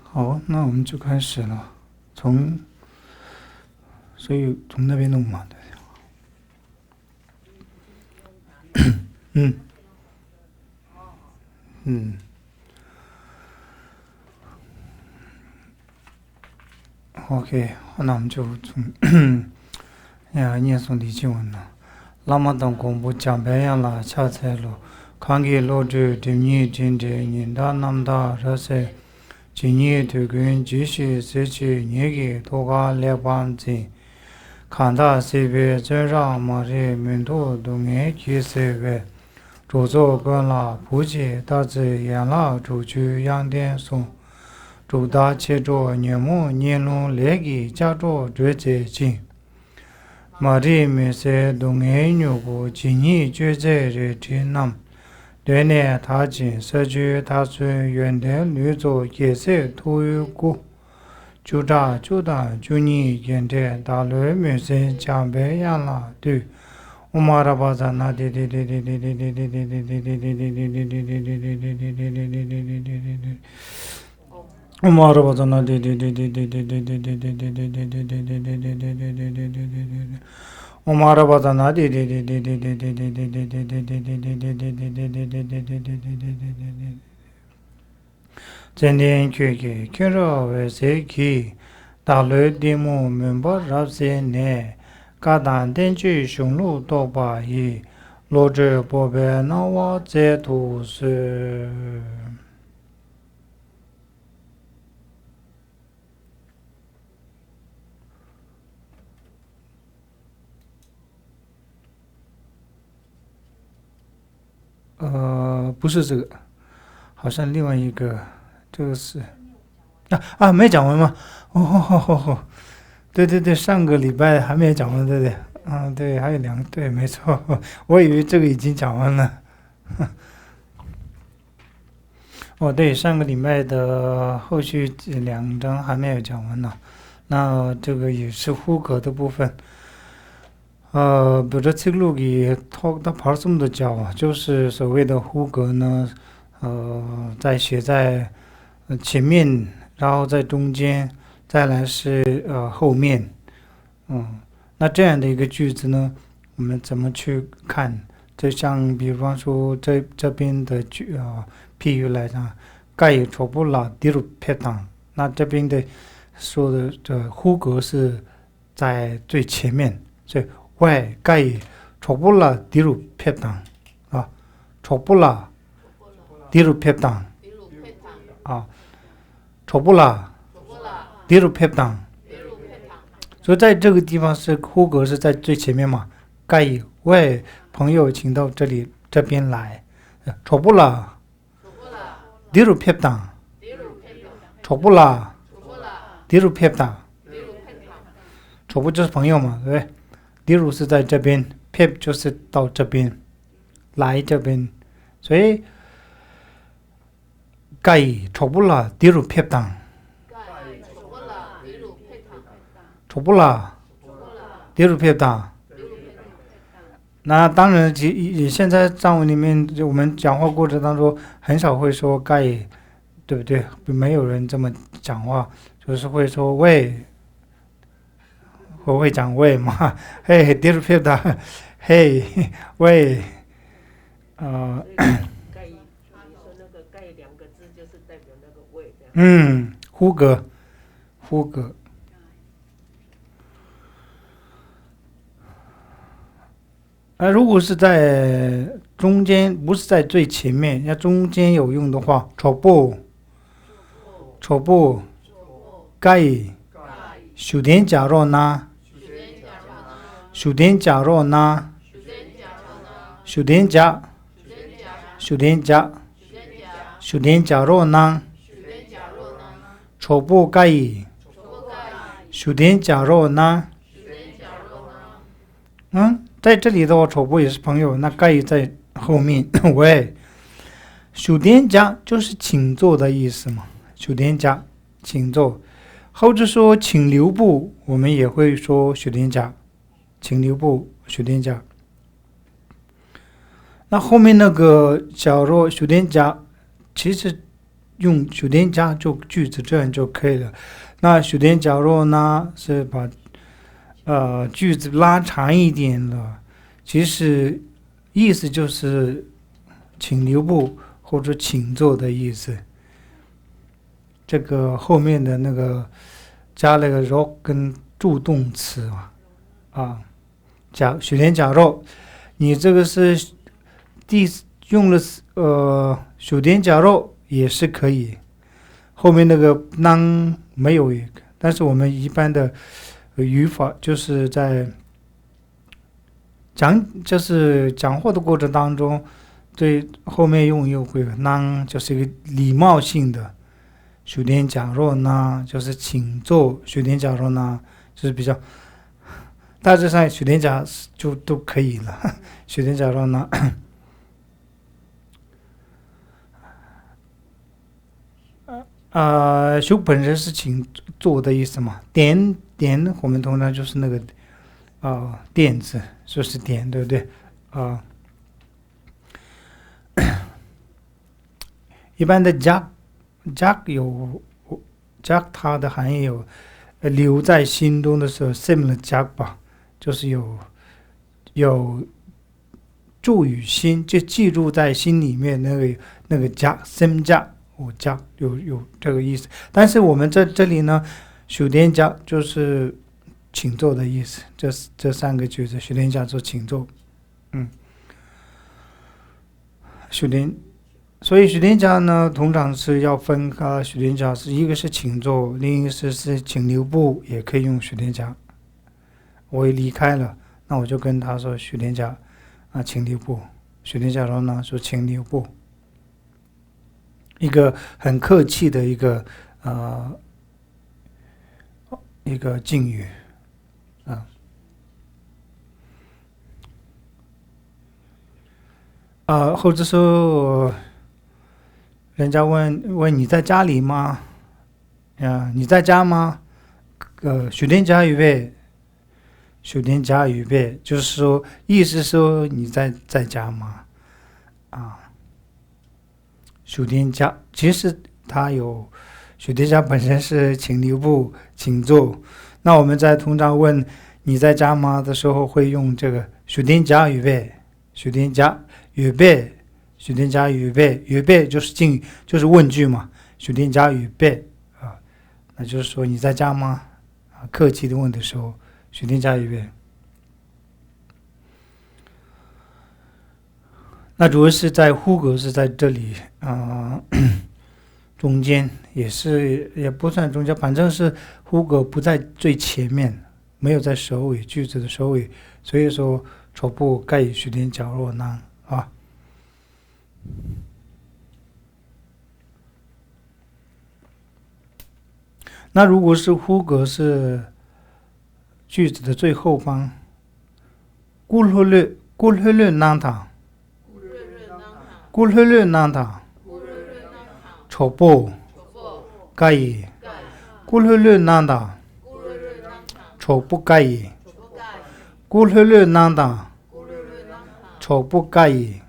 好，那我们就开始了。所以从那边弄嘛，对。嗯嗯，OK，好，那我们就从念诵礼经文了。拉玛当公布讲白样了，恰才了。看给老者对你真正人大南大热塞，今年推跟继续社区年给多个来帮助。看他这边这让马人门徒都爱去这边，周遭跟了普及，大致养老出去养点送，周大切着年末年龙来给家着这些钱，马人没事都爱牛过，今年就在这天南，对呢，他进社区他村原来绿洲也是土有过。就当就你现在大陆民生江北养了对，我马拉巴扎那的，我马拉巴扎那的，我马拉巴扎那的，今天去看着为谁去？大陆的木门把绕些呢，嘎当电锯雄鹿多把一，罗着宝贝那我在图是。不是这个，好像另外一个，这个是没讲完吗？哦，对，上个礼拜还没讲完，对不对？对，还有对，没错，我以为这个已经讲完了。对，上个礼拜的后续2章还没有讲完呢。那这个也是呼格的部分。比如这路给他跑这么多教啊，就是所谓的呼格呢，在写在前面，然后在中间，再来是后面，那这样的一个句子呢，我们怎么去看？就像比方说这边的譬喻来讲，盖错不了第六撇档，那这边的说的这呼格是在最前面，所以外盖错不了第六撇档啊，错不了第六撇档啊，错不了第六撇档。所以在这个地方是呼格是在最前面嘛，盖外朋友请到这边来，错不了第六撇档，错不了第六撇档，错不就是朋友嘛，对不对？第六是在这边，撇就是到这边，来这边，所以盖错不了第六撇档。错不了第六撇档。那当然，现在藏文里面，我们讲话过程当中很少会说盖，对不对？没有人这么讲话，就是会说喂，我会讲喂嘛，嘿，第六撇档，嘿，喂，盖2个字就是代表那个喂。呼格。如果是在中间，不是在最前面，要中间有用的话，错不，盖，修点假若呢，修点假若呢，修点假若呢，错不盖，修点假若呢。在这里的话，丑不也是朋友，那盖在后面。喂，修典家就是请坐的意思嘛，修典家请坐。或者说请留步，我们也会说雪莲甲，请留步，雪莲甲。那后面那个假若雪莲甲，其实用雪莲甲做句子这样就可以了。那雪莲假若呢是把句子拉长一点了，其实意思就是请留步或者请坐的意思。这个后面的那个加了个 rock 跟助动词雪莲假若，你这个是用了雪莲假若也是可以，后面那个当没有一个，但是我们一般的语法就是在讲话的过程当中，对后面用一个当就是一个礼貌性的。雪莲假若呢就是请坐，雪莲假若呢就是比较大致上雪莲假就都可以了。雪莲假若呢修本身是请坐的意思嘛，点我们通常就是那个垫字，说是点，对不对一般的加有加它的含义有留在心中的时候 sim 了加吧，就是有注于心，就记住在心里面那个加 sim 加加有这个意思。但是我们这里呢，雪莲加就是请坐的意思，这三个句子雪莲加做请坐。所以雪莲甲呢，通常是要分开。雪莲甲是一个是请坐，另一个是请留步，也可以用雪莲甲。我也离开了，那我就跟他说雪莲甲请留步。雪莲甲说呢说请留步，一个很客气的一个敬语或者说人家问你在家里吗？你在家吗？雪莲甲预备，雪莲甲预备，就是说意思说你在家吗？雪莲甲其实它有雪莲甲本身是请留步，请坐。那我们在通常问你在家吗的时候，会用这个雪莲甲预备，雪莲甲预备。雪莲甲预备，预备就是问句嘛。雪莲甲预备那就是说你在家吗？客气的问的时候，雪莲甲预备。那主要是在呼格是在这里中间，也不算中间，反正是呼格不在最前面，没有在首尾句子的首尾，所以说丑部盖以雪莲甲若囊那如果是呼格是句子的最后方，咕噜噜囊堂，咕噜噜囊堂，丑部盖以咕噜噜囊堂，丑部盖以咕噜噜囊堂，丑部盖以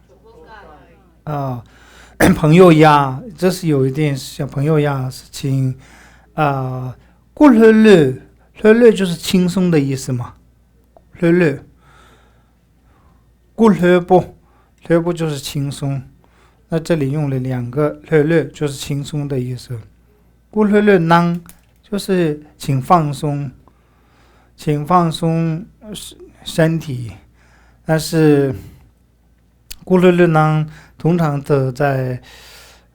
朋友呀，这是有一点像朋友呀事情咕噜噜，噜噜就是轻松的意思嘛，噜噜，咕噜不就是轻松，那这里用了两个噜噜就是轻松的意思，咕噜噜囊就是请放松身体，但是咕噜噜囊通常的在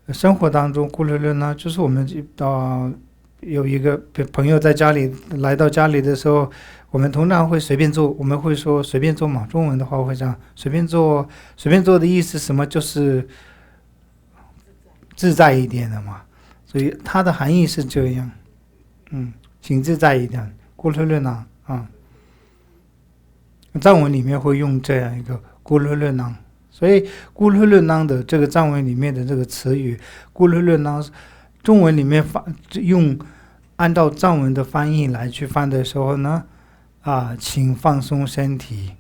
生活当中，咕噜噜呢，就是我们有一个朋友在家里来到家里的时候，我们通常会随便做，我们会说随便做嘛。中文的话会这样，随便做的意思什么就是自在一点的嘛。所以它的含义是这样，请自在一点，咕噜噜囊藏文里面会用这样一个咕噜噜囊。所以咕噜噜囊的这个藏文里面的这个词语咕噜噜囊，中文里面用按照藏文的翻译来去翻的时候呢，请放松身体，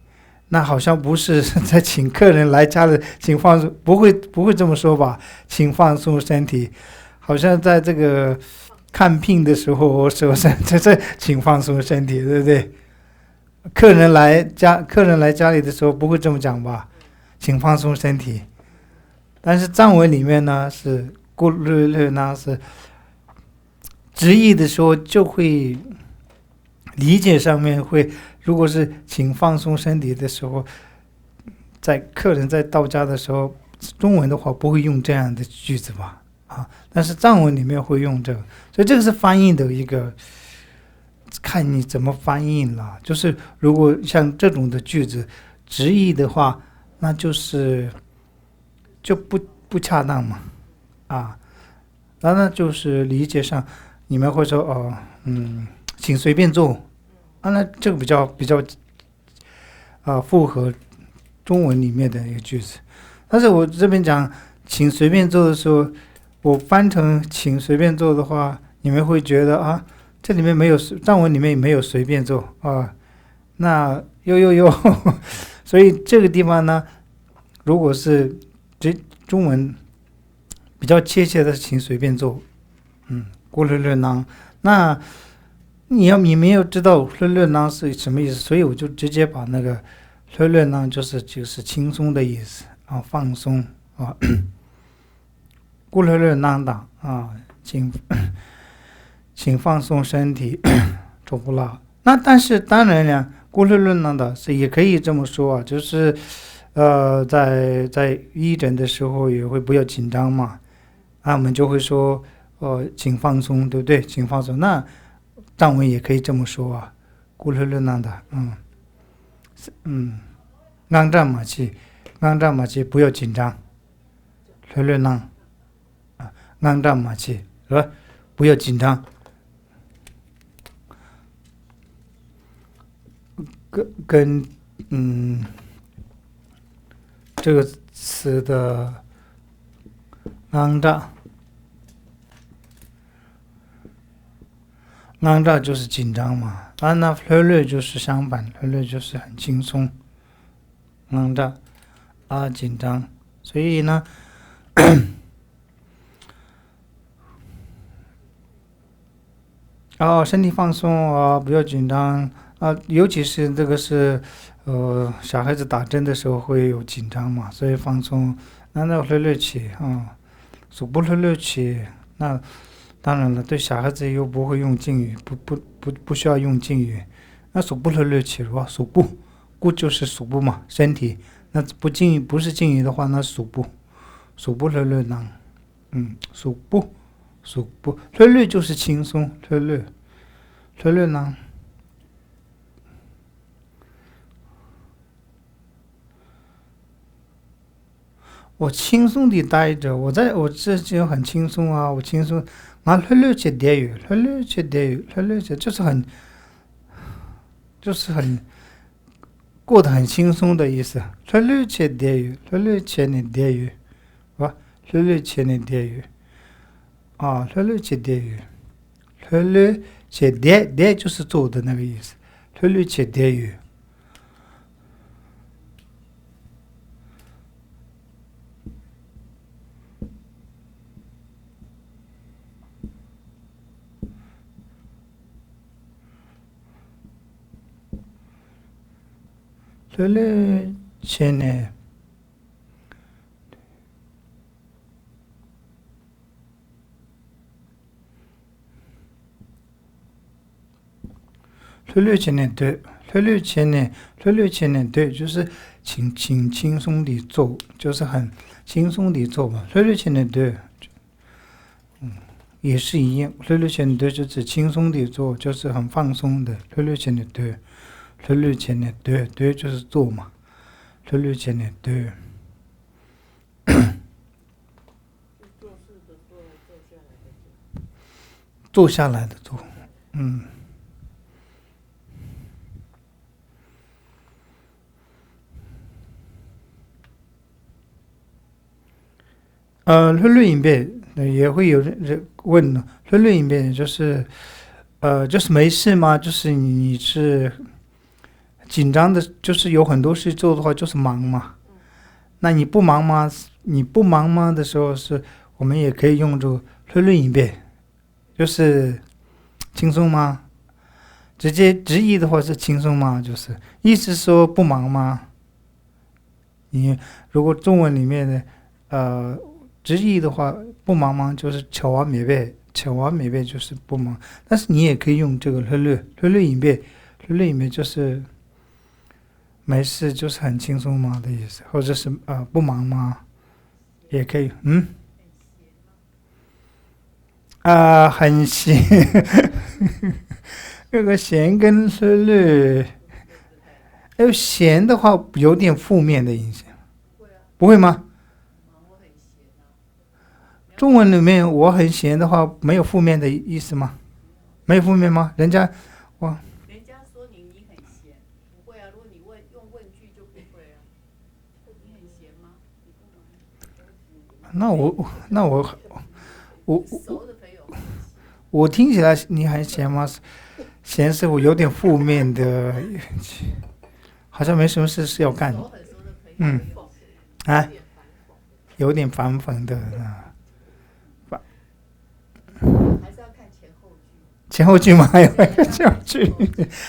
那好像不是在请客人来家里，请放松，不会这么说吧？请放松身体，好像在这个看病的时候，是不是这请放松身体，对不对？客人来家里的时候不会这么讲吧？请放松身体。但是藏文里面呢是咕噜噜呢是直译的时候就会理解上面会，如果是请放松身体的时候，在客人在到家的时候，中文的话不会用这样的句子吧？但是藏文里面会用这个，所以这个是翻译的一个。看你怎么翻译了，就是如果像这种的句子直译的话，那就是就不恰当嘛，那就是理解上你们会说请随便坐，那这个比较符合中文里面的一个句子。但是我这边讲请随便坐的时候，我翻成请随便坐的话，你们会觉得这里面没有藏文里面没有随便做那所以这个地方呢，如果是中文比较切切的请随便做，咕噜噜囔，那你没有知道噜噜囔是什么意思，所以我就直接把那个噜噜囔就是轻松的意思放松咕噜噜囔的请放松身体，走不了。那但是当然了，咕噜噜囔的是也可以这么说就是在医诊的时候也会不要紧张嘛，我们就会说请放松，对不对？请放松。那藏文也可以这么说咕噜噜囔的，安扎马气，不要紧张，噜噜囔安扎马气，是吧？不要紧张。跟这个词的安扎就是紧张嘛，那噜噜就是相反，噜噜就是很轻松，安扎紧张，所以呢身体放松不要紧张尤其是这个是小孩子打针的时候会有紧张嘛，所以放松，那噜噜起手不噜噜起，那当然了，对小孩子又不会用敬语，不需要用敬语，那手不噜噜起的话，手部就是手部嘛，身体，那不是敬语的话，那手部噜噜囔，手部噜噜就是轻松，噜噜囔。我轻松地待着，我这就很轻松我轻松，噜噜起待遇，噜噜起待遇，噜噜起就是很过得很轻松的意思，噜噜起待遇，噜噜起你待遇，噜噜起你待遇，噜噜起待遇，噜噜起待就是做的那个意思，噜噜起待遇。噜噜起呢，噜噜起呢对，噜噜起呢对，就是轻松地做，就是很轻松地做嘛。噜噜起呢对，也是一样，噜噜起呢对就是轻松地做，就是很放松的。噜噜起呢对。噜噜起呢对就是做嘛，噜噜起呢对。坐下来的坐，噜噜引变也会有人问呢，噜噜引变就是就是没事吗？就是你是紧张的，就是有很多事做的话，就是忙嘛。那你不忙吗？你不忙吗的时候是，我们也可以用这个论一遍，就是轻松吗？直接直译的话是轻松吗？就是意思说不忙吗？你如果中文里面的直译的话，不忙吗？就是巧完没背，巧完没背就是不忙。但是你也可以用这个略一遍，略一遍就是没事，就是很轻松吗的意思，或者是不忙吗？也可以，很闲，这个闲跟略，闲的话有点负面的影响，不会吗？中文里面我很闲的话，没有负面的意思吗？没有负面吗？人家我人家说你很闲，不会啊。如果你用问句就不会啊。你很闲吗？你不忙。那我熟的朋友。我听起来你很闲吗？闲是我有点负面的，好像没什么事是要干。很熟的朋友。嗯，啊，有点反讽的还是要看前后句。前后句吗？还有前后句，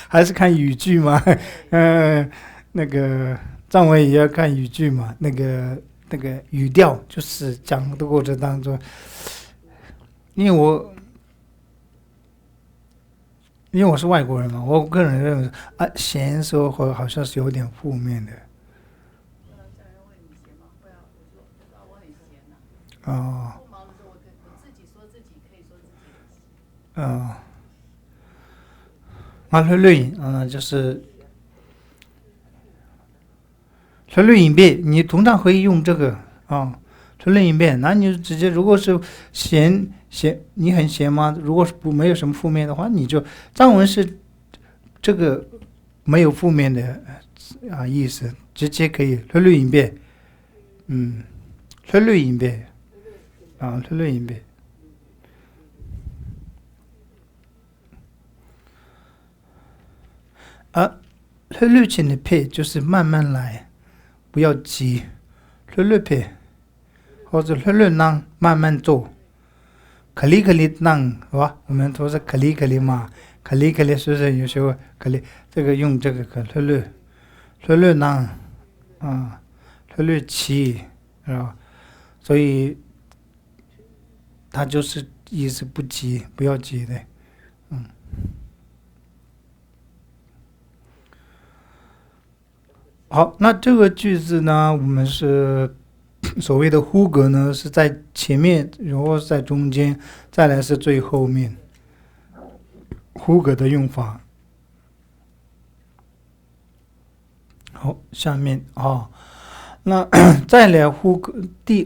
还是看语句吗？那个张伟也要看语句嘛，那个语调，就是讲的过程当中，因为我是外国人嘛，我个人认为闲说话好像是有点负面的。哦。不忙的时候，我自己说自己可以说自己很闲。就是纯论一遍，你通常会用这个纯论一遍，那你就直接，如果是闲，你很闲吗？如果是没有什么负面的话，你就藏文是这个没有负面的意思，直接可以纯论一遍，纯论一遍纯论一遍。纯论前的配就是慢慢来，不要急，纯论配。或者略略让慢慢做，克里让是吧？我们都是克里嘛，克里是不是有时候克里这个用这个略略让略起是吧？所以它就是意思不急，不要急的，好，那这个句子呢，我们是。所谓的呼格呢，是在前面，然后在中间，再来是最后面。呼格的用法。好，下面那再来呼格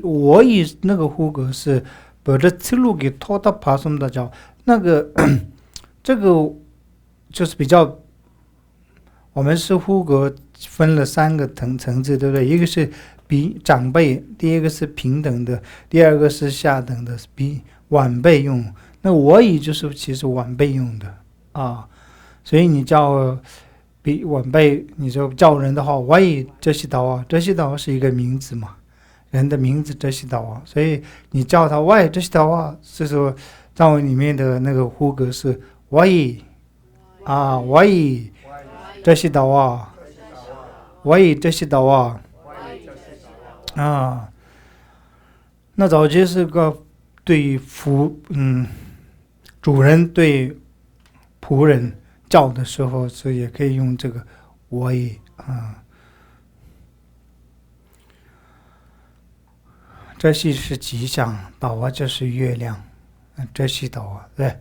我以那个呼格是把这思路给拖到爬松的叫那个这个就是比较，我们是呼格分了3个层次，对不对？一个是比长辈，第二个是平等的，第二个是下等的，比晚辈用。那我以就是其实晚辈用的所以你叫比晚辈，你就叫人的话，我以这些岛这些岛是一个名字嘛，人的名字这些岛所以你叫他我以这些岛是说藏文里面的那个呼格是我以我以这些岛我以这些岛那早期是个对主人对仆人叫的时候是也可以用这个我也这些是吉祥岛这是月亮这些岛对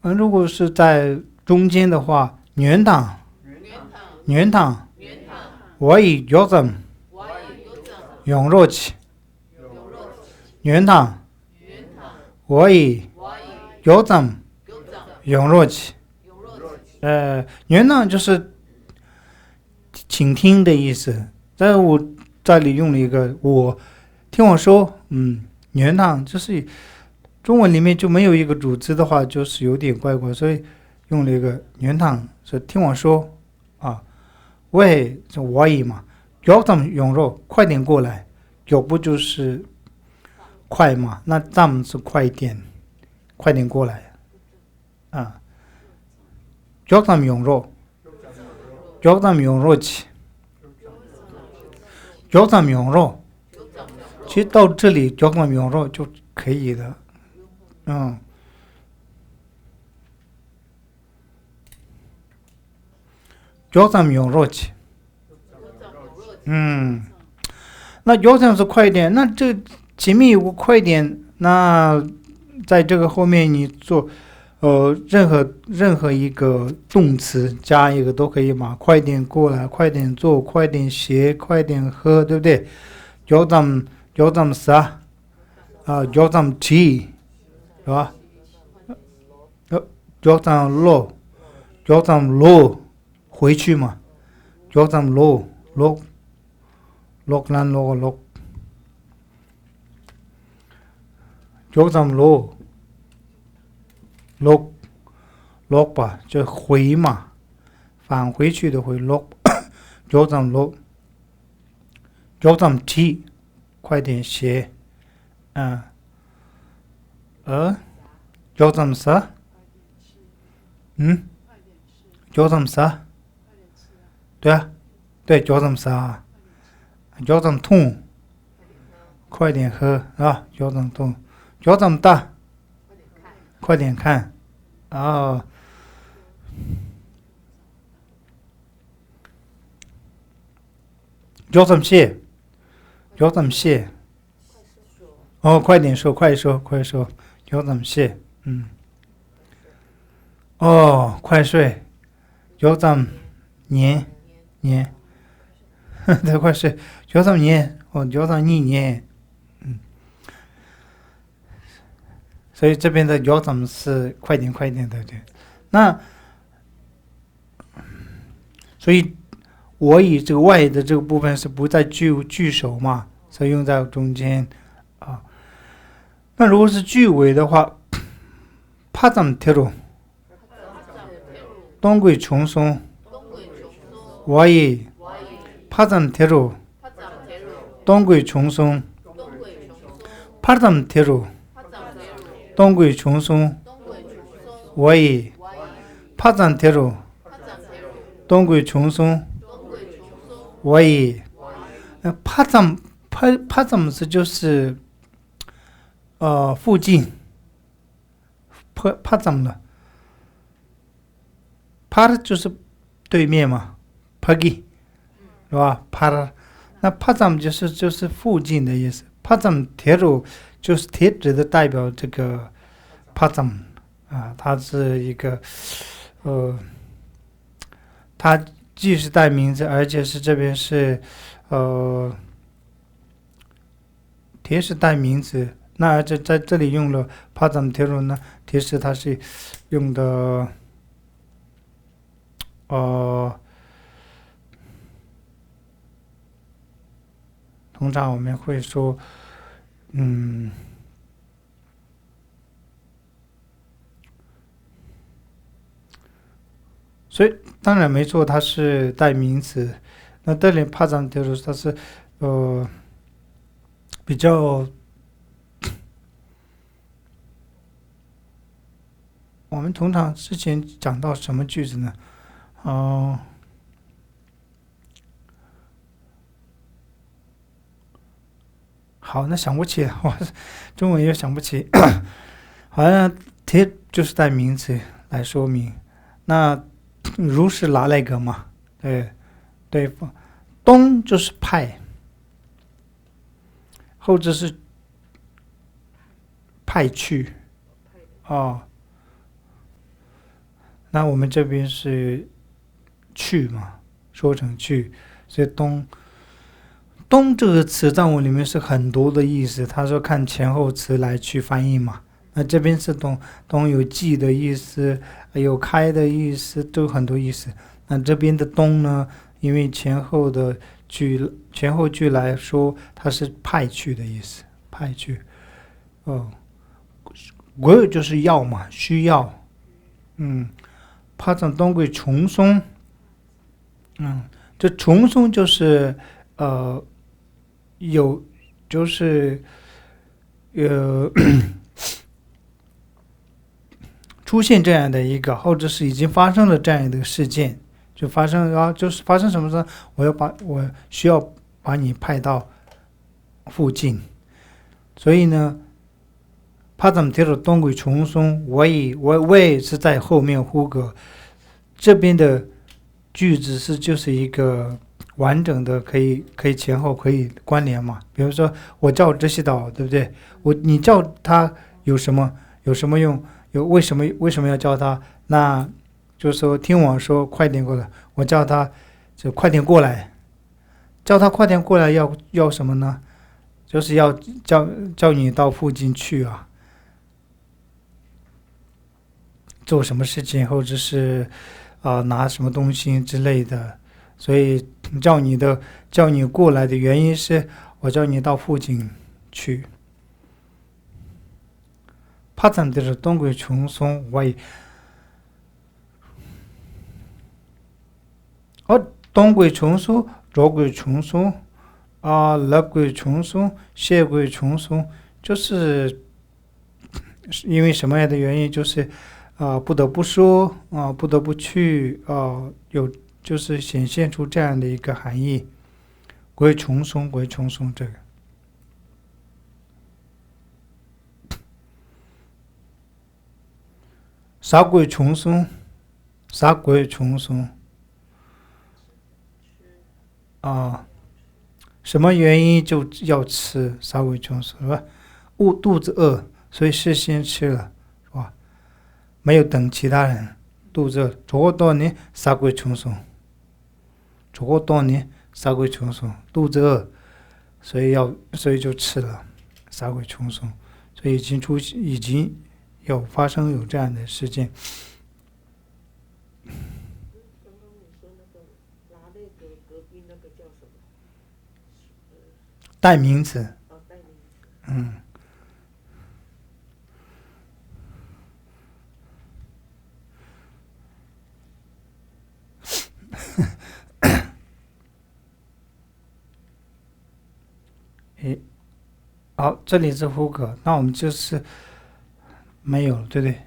如果是在中间的话原堂我以요즘 용로치原堂我以요즘 용로치原堂就是请听的意思，但是我这里用了一个我听我说原汤就是中文里面就没有一个主词的话，就是有点怪怪，所以用了一个原汤，说听我说啊，喂，就我也嘛，要咱们用肉，快点过来，要不就是快嘛，那咱们是快一点，快点过来啊，要咱们用肉，要咱们用肉去，要咱们用肉，其实到这里要咱们用肉就可以的，要咱们用肉去，那要咱们是快一点，那这前面有个快点，那在这个后面你做任何一个动词加一个都可以嘛，快点过来，快点做，快点写，快点喝，对不对？要咱们啥要咱们去，是吧？要咱们落回去嘛，要咱们落咱落，要咱们落吧，就回嘛，返回去的回落，要咱们落，要咱们去，快点写，要咱们啥？要咱们啥？对啊，对，要咱们啥？要咱们痛，快点喝啊！要咱们痛，要咱们大，快点看啊！要咱们谢，要咱们谢。哦，快点说，快说，快说，要咱们谢。哦，快睡，要咱们年，对，快睡，要咱们年，要咱们年，所以这边的要咱们是快点的，对。那所以我以这个外的这个部分是不在句首嘛，所以用在中间啊。那如果是句尾的话，怕咱们贴住。东归重松，我也怕咱们贴住，东归重松，怕咱们贴住，东归重松，我也怕咱们贴住，东归重松，我也怕咱们是就是附近，怕咱们了。帕就是对面嘛，帕吉是吧？帕，那帕咱们就是附近的意思。帕咱们贴住就是贴纸的代表这个帕咱们啊，它是一个它既是带名词，而且是这边是贴是带名词。那而且在这里用了帕咱们贴住呢，贴是它是用的。通常我们会说，所以当然没错，它是代名词。那这里帕藏德鲁它是比较，我们通常之前讲到什么句子呢？好，那想不起，我中文也想不起，好像贴就是带名词来说明。那如是拿那个嘛？对，东就是派，后者是派去，那我们这边是去嘛，说成去，所以东这个词在我里面是很多的意思，他说看前后词来去翻译嘛。那这边是东有记的意思，有开的意思，都有很多意思。那这边的东呢，因为前后句来说，它是派去的意思，派去。我就是要嘛，需要。帕藏东归重松，这重松就是有就是出现这样的一个，或者是已经发生了这样的事件，就发生就是发生什么呢？我需要把你派到附近，所以呢，帕藏提的东归重松，我也是在后面呼格，这边的句子就是一个完整的，可以前后可以关联嘛。比如说我叫这些岛，对不对？你叫他有什么用？为什么要叫他？那就是说听我说，快点过来。我叫他就快点过来，叫他快点过来要什么呢？就是要叫你到附近去啊，做什么事情，或者是拿什么东西之类的。所以叫你过来的原因是我叫你到附近去。帕藏的东归重松为东归重松、左归重松乐归重松、谢归重松，就是因为什么样的原因？就是不得不说不得不去就是显现出这样的一个含义。归重松这个。啥鬼重松？什么原因就要吃啥鬼重松是吧？肚子饿，所以事先吃了，是吧？没有等其他人，肚子饿，저거多呢啥鬼重松？肚子饿，所以就吃了啥鬼重松，所以已经发生这样的事件。代名词。好，这里是呼格，那我们就是没有了，对不对？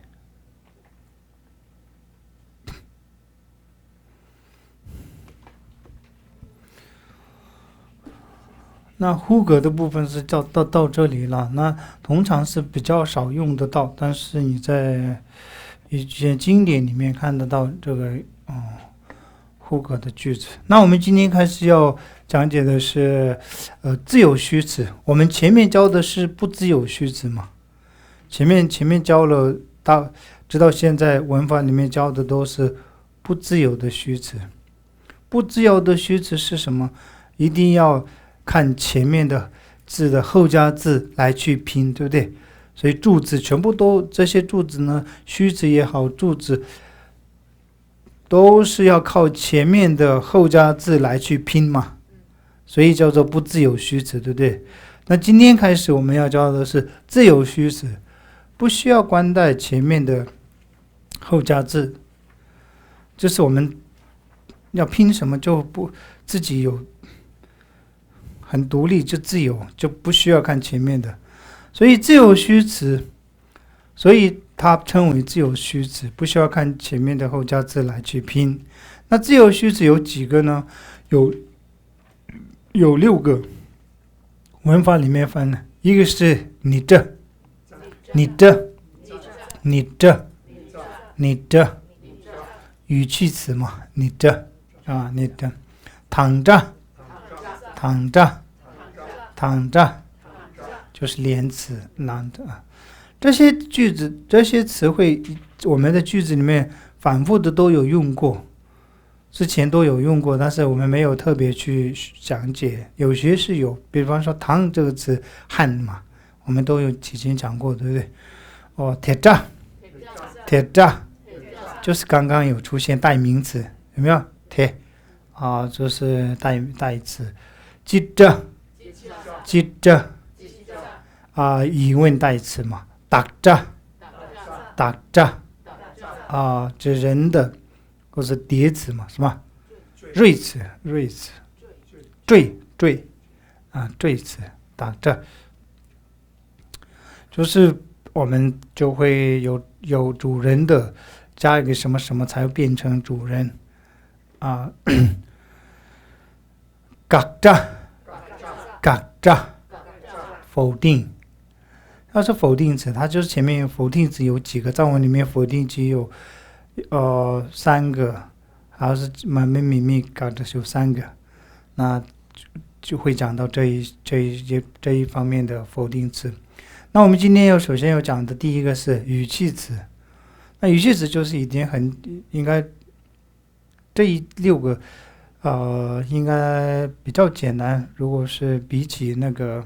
那呼格的部分是到这里了，那通常是比较少用得到，但是你在一些经典里面看得到这个呼格的句子。那我们今天开始要讲解的是自由虚词。我们前面教的是不自由虚词嘛，前面教了直到现在文法里面教的都是不自由的虚词。不自由的虚词是什么？一定要看前面的字的后加字来去拼，对不对？所以助字全部都这些助字呢，虚词也好，助字都是要靠前面的后加字来去拼嘛，所以叫做不自由虚词，对不对？那今天开始我们要教的是自由虚词，不需要关带前面的后加字，就是我们要拼什么就不自己有很独立，就自由，就不需要看前面的，所以自由虚词，所以它称为自由虚词，不需要看前面的后加字来去拼。那自由虚词有几个呢？有6个，文法里面分了，一个是你这，语气词嘛，你这躺着就是连词，懒的这些句子这些词汇，我们的句子里面反复的都有用过，之前都有用过，但是我们没有特别去讲解。有些是有，比方说躺这个词汉嘛，我们都有提前讲过，对不对？铁栅就是刚刚有出现代名词，有没有？铁就是代词。记着疑问代词嘛，打着这人的或是叠词嘛，是吧？锐词赘词打着，就是我们就会有主人的，加一个什么什么才会变成主人啊。嘎着否定，要是否定词，它就是前面否定词有几个，藏文里面否定词有3个，还有是满面咪咪嘎着有3个，那就会讲到这一方面的否定词。那我们今天首先要讲的第一个是语气词，那语气词就是已经应该这6个应该比较简单。如果是比起那个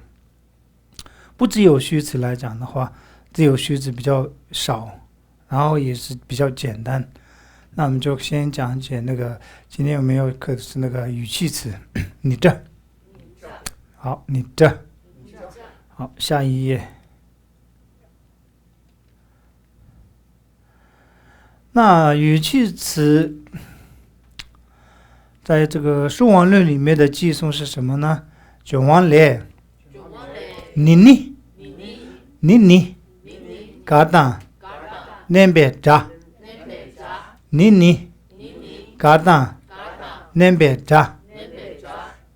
不自由虚词来讲的话，自由虚词比较少，然后也是比较简单。那我们就先讲解那个今天我们要课的是那个语气词，你这，好，你这，好，下一页。那语气词在这个述王论里面的寄送是什么呢？卷王嘞，你嘎当那边扎，你嘎当那边扎，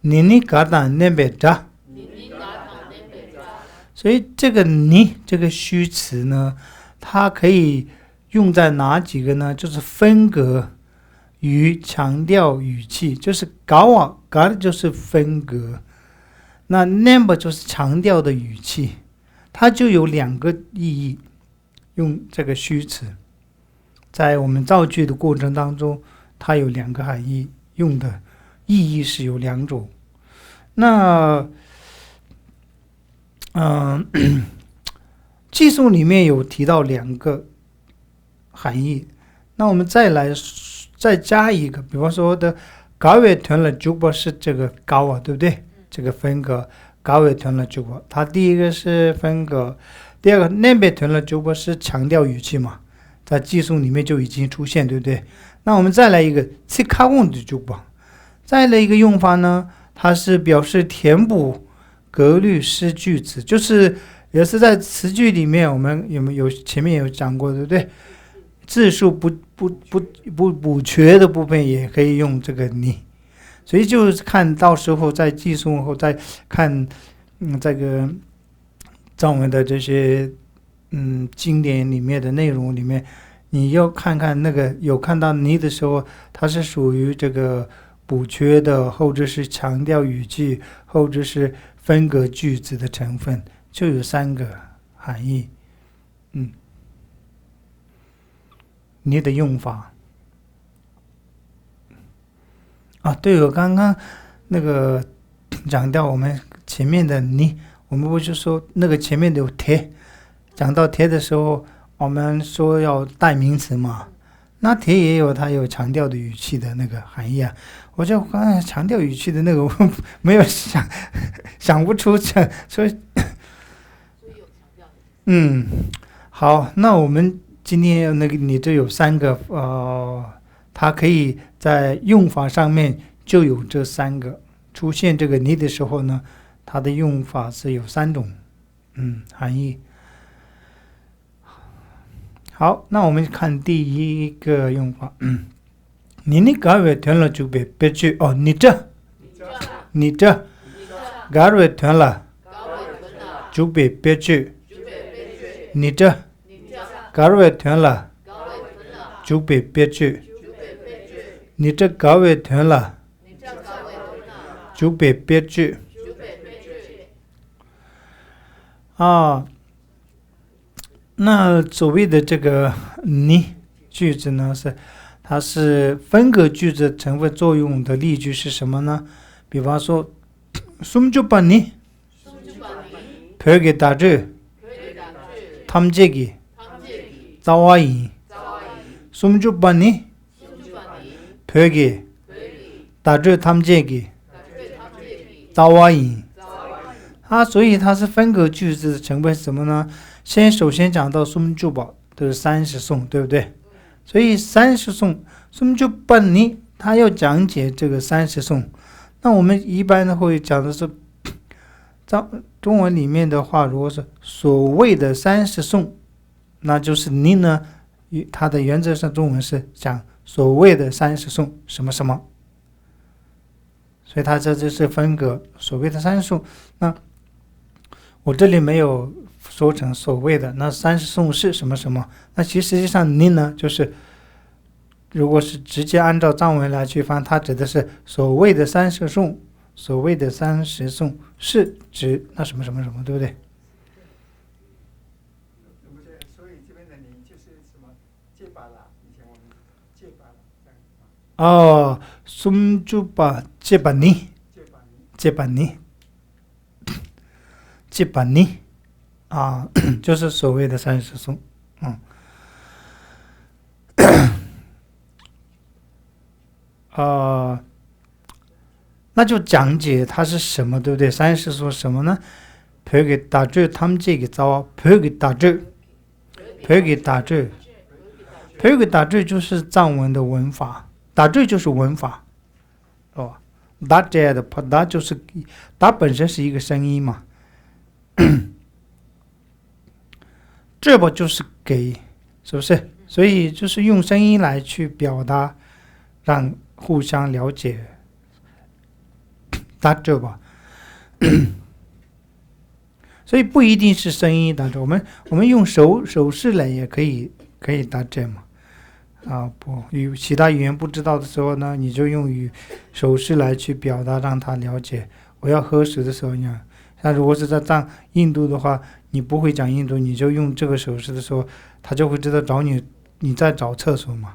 你嘎当那边扎。所以这个你这个虚词呢，它可以用在哪几个呢？就是分隔与强调语气，就是嘎的就是分隔，那 number 就是强调的语气，它就有2个意义。用这个虚词在我们造句的过程当中，它有2个含义，用的意义是有2种。那寄送里面有提到2个含义，那我们再加一个，比方说的嘎尾屯了九波是这个高啊，对不对？这个分隔嘎尾屯了九波，它第一个是分隔，第二个那边屯了九波是强调语气嘛，在寄送里面就已经出现，对不对？那我们再来一个切卡翁的九波，再来一个用法呢，它是表示填补格律诗句子，就是也是在词句里面，我们有前面有讲过，对不对？字数不补缺的部分也可以用这个你，所以就是看到时候在寄送后再看这个藏文的这些经典里面的内容里面，你要看看那个有看到你的时候，它是属于这个补缺的，或者是强调语气，或者是分隔句子的成分，就有3个含义。你的用法对，我刚刚那个讲到我们前面的你，我们不是说那个前面有贴，讲到贴的时候，我们说要代名词嘛，那贴也有它有强调的语气的那个含义啊。我就刚才强调语气的那个我没有想不出，所以好，那我们今天那个你这有3个它可以在用法上面就有这3个出现这个你的时候呢，它的用法是有3种含义。好，那我们看第一个用法，你嘎尾吞了就被别句你这嘎尾吞了就被别句，你这嘎尾吞了就被别句，你这嘎尾吞了就被别句那所谓的这个你句子呢，它是分隔句子成分作用的例句是什么呢？比方说숨죽바니 벽에 다르 탐재기 자와이 숨죽바니 벽에 다르 탐재기 자와이 所以它是分隔句子的成分是什么呢？首先讲到松珠宝的30颂，对不对？所以30颂松珠宝尼，它要讲解这个30颂。那我们一般会讲的是，中文里面的话，如果是所谓的30颂，那就是你呢，它的原则上中文是讲所谓的30颂什么什么，所以它这就是分隔所谓的30颂。那我这里没有说成所谓的，那30颂是什么什么？那其实际上你呢，就是如果是直接按照藏文来区分，它指的是所谓的30颂，所谓的30颂是指那什么什么什么，对不对？所以这边的你就是什么戒巴拉，以前我们戒巴拉这样子吗？哦，松珠巴戒巴尼，戒巴尼，戒巴尼啊，就是所谓的30颂，那就讲解它是什么，对不对？30颂什么呢？培给打咒，他们这个招，培给打咒，培给打咒，培给打咒就是藏文的文法，打咒就是文法，哦，打这的打就是打本身是一个声音嘛，这不就是给，是不是？所以就是用声音来去表达，让互相了解。打咒吧，所以不一定是声音打咒，我们用手势来也可以打咒嘛。不，其他语言不知道的时候呢，你就用手势来去表达，让他了解。我要喝水的时候，你看，像如果是在印度的话，你不会讲印度，你就用这个手势的时候，他就会知道找你在找厕所嘛。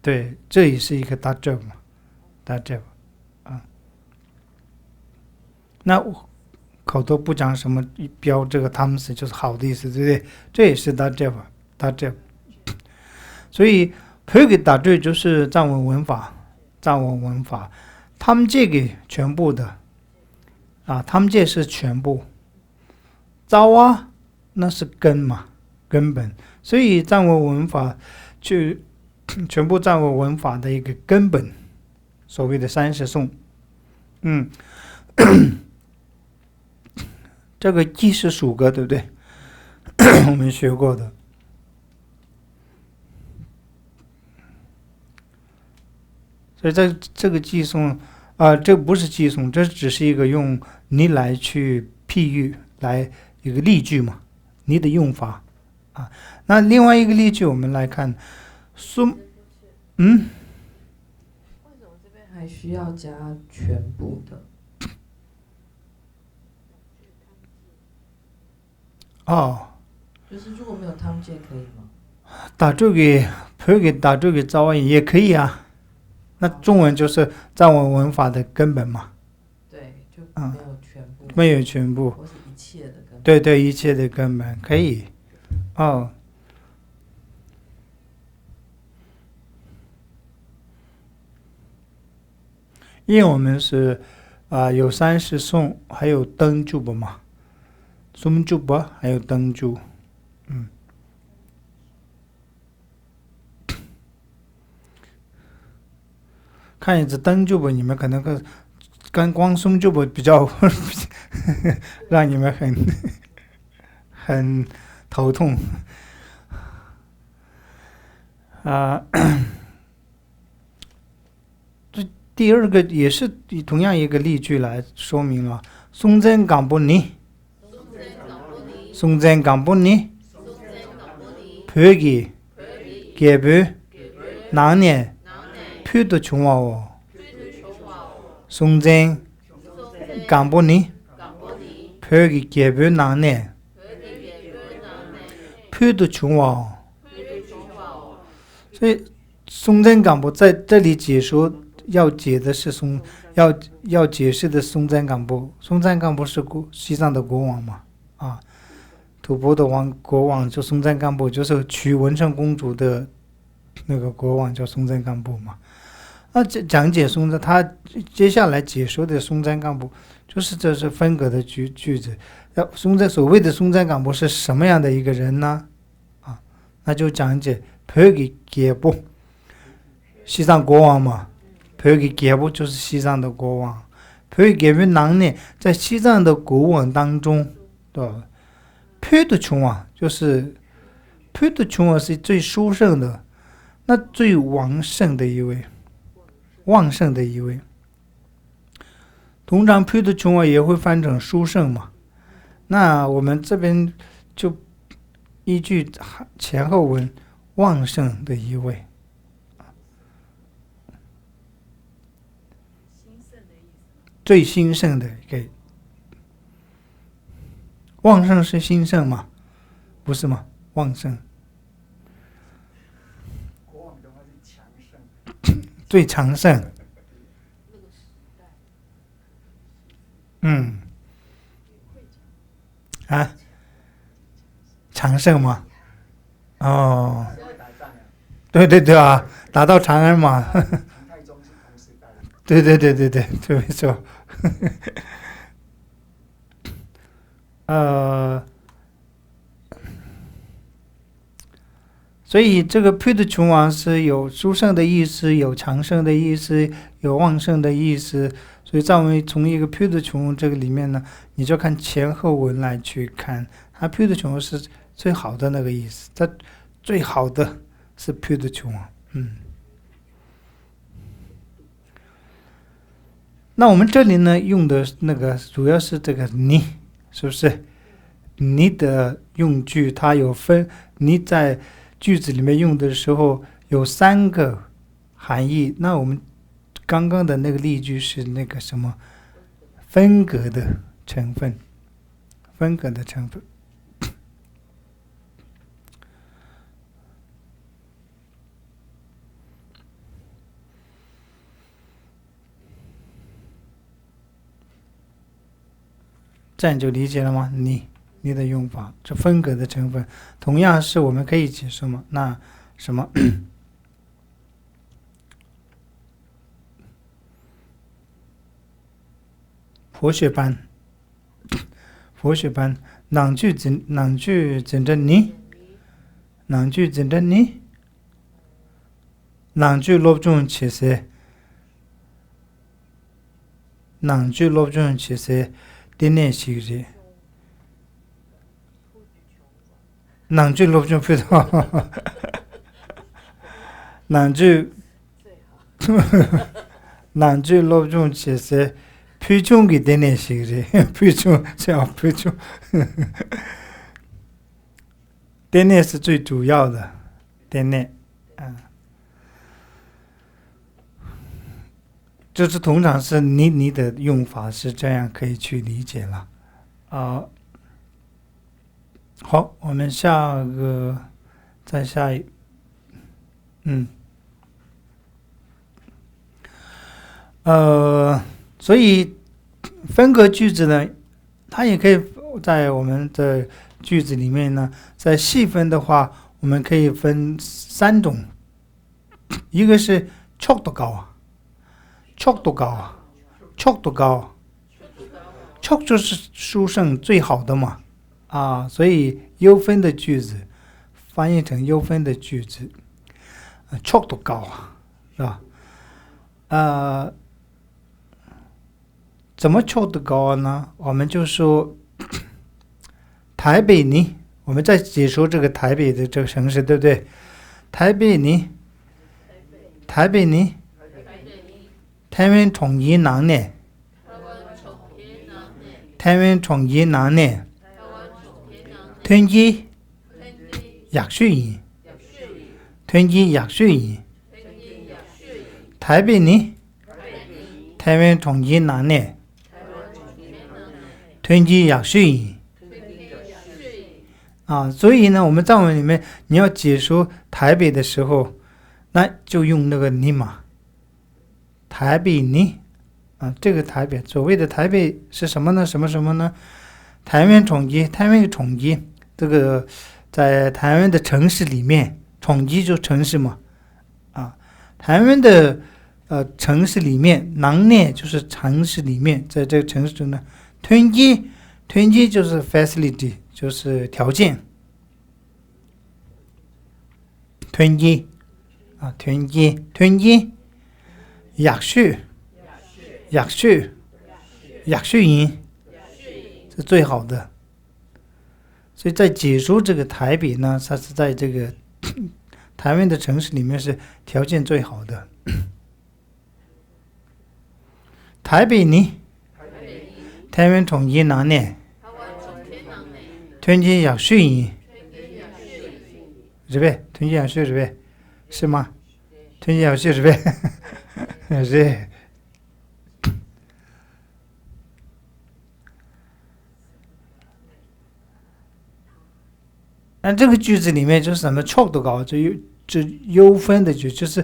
对，这也是一个打咒嘛，打咒。那口头不讲什么标这个他们是就是好的意思，对不对？这也是打咒。所以培给打咒就是藏文文法，他们这个全部的他们这是全部，招那是根嘛，根本。所以藏文文法就全部藏文文法的一个根本，所谓的30颂，这个记是属格，对不对？我们学过的。所以这个寄送这不是寄送，这只是一个用你来去譬喻来一个例句嘛，你的用法那另外一个例句我们来看，为什么这边还需要加全部的？就是如果没有汤界可以吗？打咒给培给打咒给招也可以啊。那中文就是藏文文法的根本嘛。对，就没有全部。没有全部。或是一切的根本。对，一切的根本可以。因为我们是有30颂，还有灯柱嘛，松珠宝还有灯柱，看一次灯柱吧，你们可能跟光松珠宝比较让你们很头痛这第二个也是同样一个例句来说明了，松针港不尼，松针港不尼，培给给不哪年。표도 중화오 송쟁 강보니 표기 개별 나네 표도 중화오 所以松赞港部在这里解说要解的是要解释的松赞港部，松赞港部是西藏的国王嘛吐蕃的国王就松赞干布，就是娶文成公主的那个国王叫松赞干布嘛。讲解松赞，他接下来解说的松赞干部，就是这是分隔的句子。所谓的松赞干部是什么样的一个人呢？那就讲解벽이 계보，西藏国王嘛，벽이 계보就是西藏的国王。벽이 계보 낭내在西藏的国王当中，对吧？표도 중왕就是표도 중왕是最殊胜的，那最旺盛的一位，旺盛的一位。通常표도 중왕也会翻成殊胜嘛。那我们这边就依据前后文，旺盛的一位。最兴盛的一个。旺盛是兴盛吗？不是吗？旺盛。国王的话是强盛。最强盛。强盛吗？哦，对对对啊，打到长安嘛。对对对对对对，没错。所以这个표도 중왕是有殊胜的意思，有强盛的意思，有旺盛的意思。所以在我们从一个표도 중왕这个里面呢，你就看前后文来去看，它표도 중왕是最好的那个意思，它最好的是표도 중왕。那我们这里呢用的那个主要是这个你，是不是？你的用句它有分，你在句子里面用的时候有3个含义。那我们刚刚的那个例句是那个什么分隔的成分，分隔的成分。这样就理解了吗？你的用法，这分隔的成分，同样是我们可以解释吗？那什么？佛学班，佛学班，哪句真正你，哪句真正你，哪句落中其实，哪句落中其实。练习哪句落中非常哪句哪句落中其实표정给练习표정叫표정练是最主要的练就是通常是你的用法是这样可以去理解了好，我们再下一所以分隔句子呢，它也可以在我们的句子里面呢，在细分的话，我们可以分3种，一个是척도高척도高척就是殊胜最好的嘛所以优分的句子翻译成优分的句子척도高是吧怎么척도高呢？我们就说台北呢，我们在解说这个台北的这个城市，对不对？台北呢台湾统一哪年？台湾统一哪年？团结약수인团结약수인台北呢？台湾统一哪年？团结약수인所以呢，我们藏文里面你要解说台北的时候，那就用那个你嘛。台北呢这个台北，所谓的台北是什么呢？什么呢？台湾统一这个在台湾的城市里面，统一就城市嘛台湾的城市里面，南内就是城市里面，在这个城市中呢，团结就是 facility， 就是条件，团结약슈인是最好的。所以在解说这个台北呢，它是在这个台湾的城市里面是条件最好的。台北呢，台湾统一哪年？团结약슈인，是呗？团结약슈是呗？是吗？团结약슈是呗？是。那这个句子里面就是什么错都高，这优分的就是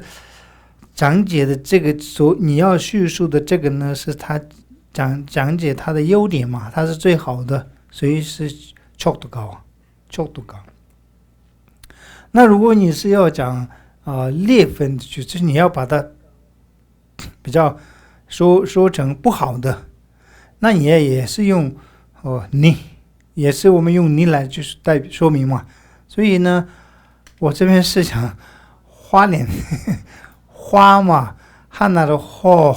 讲解的这个你要叙述的这个呢，是他讲解他的优点嘛，他是最好的，所以是错都高。那如果你是要讲劣分的句子，你要把它比较说成不好的，那你也是用你。也是我们用你来就是说明嘛，所以呢，我这边是讲花脸花嘛，汉那的花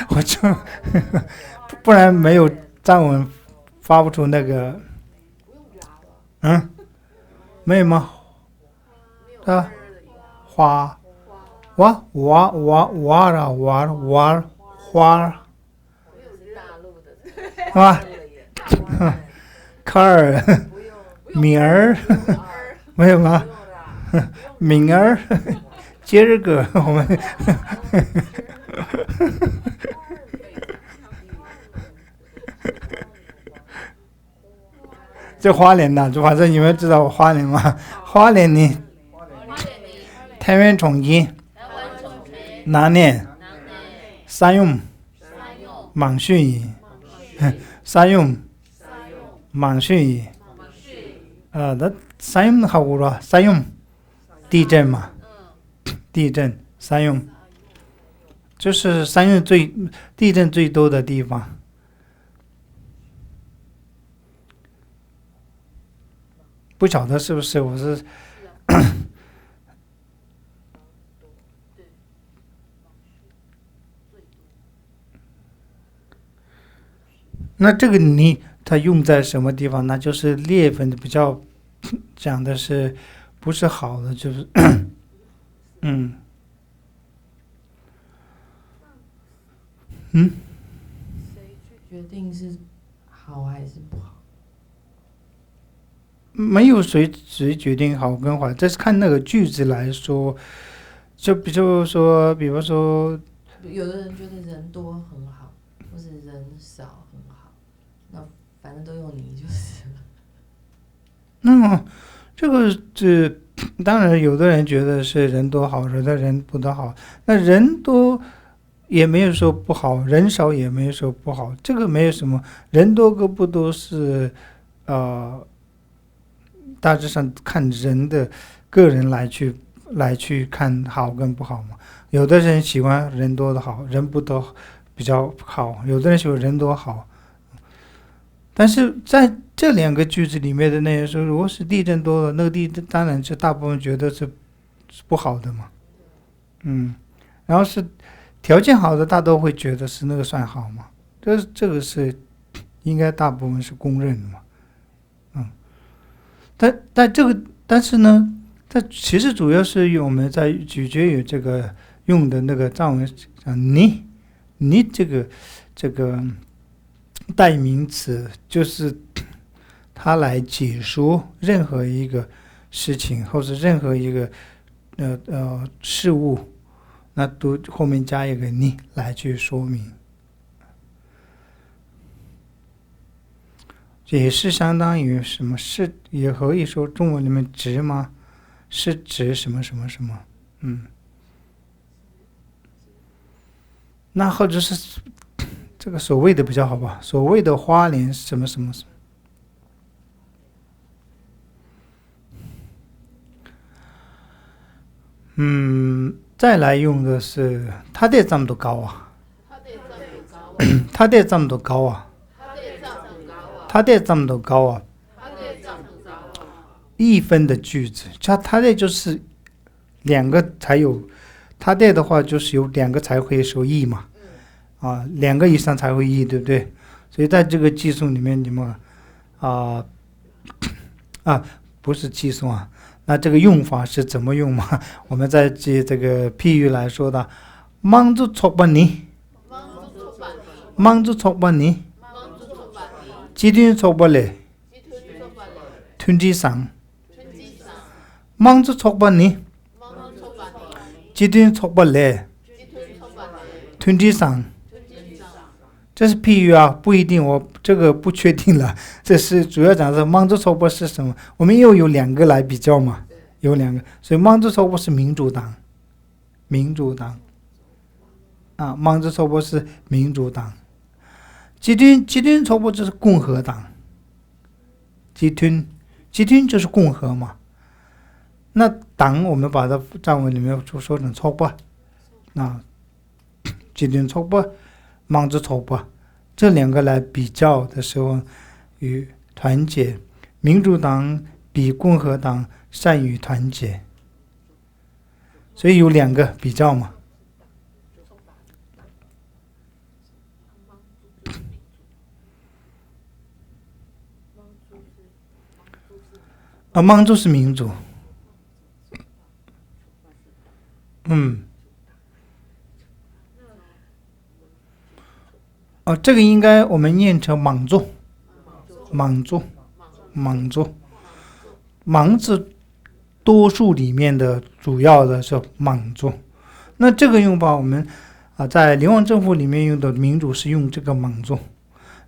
我就不然没有藏文发不出那个，没有吗？花花是吧？科尔敏儿没有吗？敏儿接着个我们这花莲呐，就反正你们知道花莲吗？花莲呢，台湾统一哪年？사용 망슈이 사용 망슈이那사용好了，사용地震嘛，地震사용就是사용地震最多的地方。不晓得是不是我是那这个你它用在什么地方？那就是劣分比较讲的是不是好的，就是谁去决定是好还是不好？没有谁决定好跟坏，这是看那个句子来说。就比如说，有的人觉得人多很好，或是人少很好，那反正都用你就是了。那么这个当然有的人觉得是人多好，有的人不多好。那人多也没有说不好，人少也没有说不好，这个没有什么。人多跟不多是大致上看人的个人来去看好跟不好嘛。有的人喜欢人多的好，人不多比较好，有的人喜欢人多好。但是在这两个句子里面的内容说，如果是地震多了，那个地震当然是大部分觉得是不好的嘛。然后是条件好的，大都会觉得是那个算好嘛。这个是应该大部分是公认的嘛。但是呢，它其实主要是我们在取决于这个用的那个藏文你这个代名词，就是它来解说任何一个事情或者任何一个事物，那都后面加一个你来去说明。也是相当于什么是也可以说中文里面指吗？是指什么什么什么？那或者是这个所谓的比较好吧？所谓的花莲什么什么什么？再来用的是他得这么多高啊，他得这么高啊，他得这么多高啊，他得这么高啊，他得这么多高啊。他得这么高啊。一分的句子，他得就是两个才有，他得的话就是有两个才会说义嘛，啊，两个以上才会义，对不对？所以在这个寄送里面，你们不是寄送啊，那这个用法是怎么用嘛？我们在记这个譬喻来说的，忙住错把你，忙住错把你，几顿错把嘞，吞几上，忙住错把你，几顿错把嘞，吞几上。这是譬喻啊，不一定，我这个不确定了。这是主要讲是忙着错播是什么？我们又有两个来比较嘛，有两个，所以忙着错播是民主党，啊，忙着错播是民主党，极端错播就是共和党，极端就是共和嘛。那党我们把它站文里面就说成错播，那极端错播。忙着错播，这两个来比较的时候，与团结，民主党比共和党善于团结，所以有两个比较嘛。忙住是民主，这个应该我们念成莽做，莽字多数里面的主要的是莽做。那这个用法我们在流亡政府里面用的民主是用这个莽做。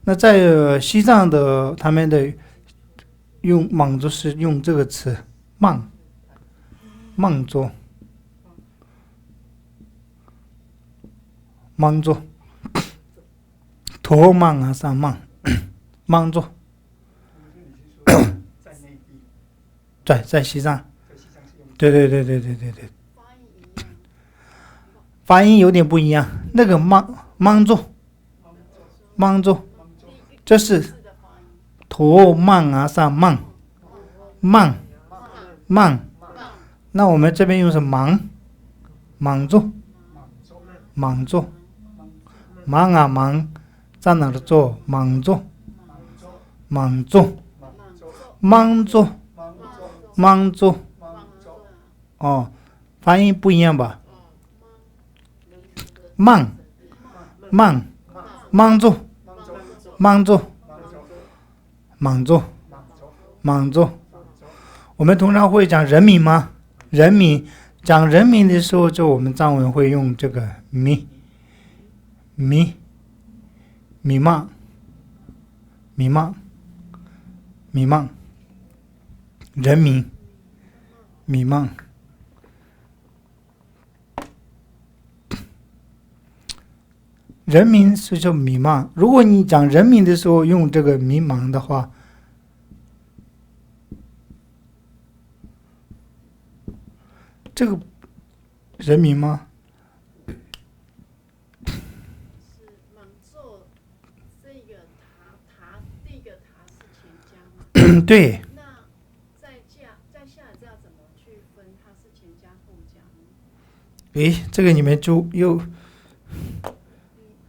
那在西藏的他们的用莽做是用这个词莽做。头忙啊，上忙，忙做。在西藏，对，发音有点不一样。那个忙做，这是头忙啊，上忙，那我们这边用是忙做，忙啊忙。在哪儿做？忙做，哦，发音不一样吧？忙做。我们通常会讲人民吗？讲人民的时候，就我们藏文会用这个弥茫，人民迷茫。人民是叫迷茫。如果你讲人民的时候用这个迷茫的话，这个人民吗？对。那在下这要怎么去分它是前加后加呢？这个你们就又，这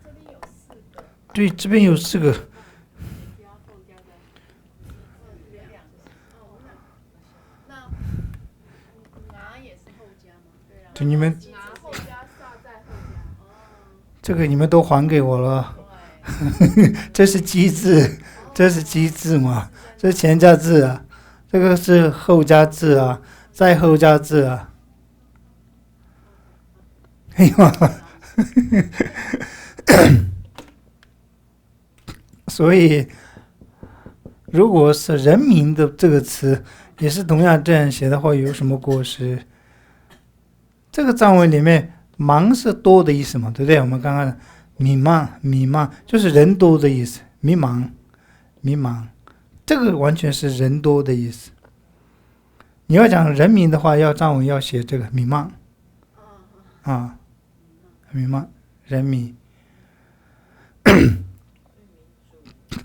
边有4个。对，这边有4个。那也是后加吗？对啊。就你们后加萨在后加。这个你们都还给我了。这是机制嘛？这是前加字啊，这个是后加字啊，再后加字啊。哎呦，所以如果是人民的这个词也是同样这样写的话，有什么过失？这个藏文里面忙是多的意思嘛，对不对？我们刚刚迷茫就是人多的意思，迷茫，这个完全是人多的意思。你要讲人民的话，要藏文要写这个迷茫，啊，民嘛，人民。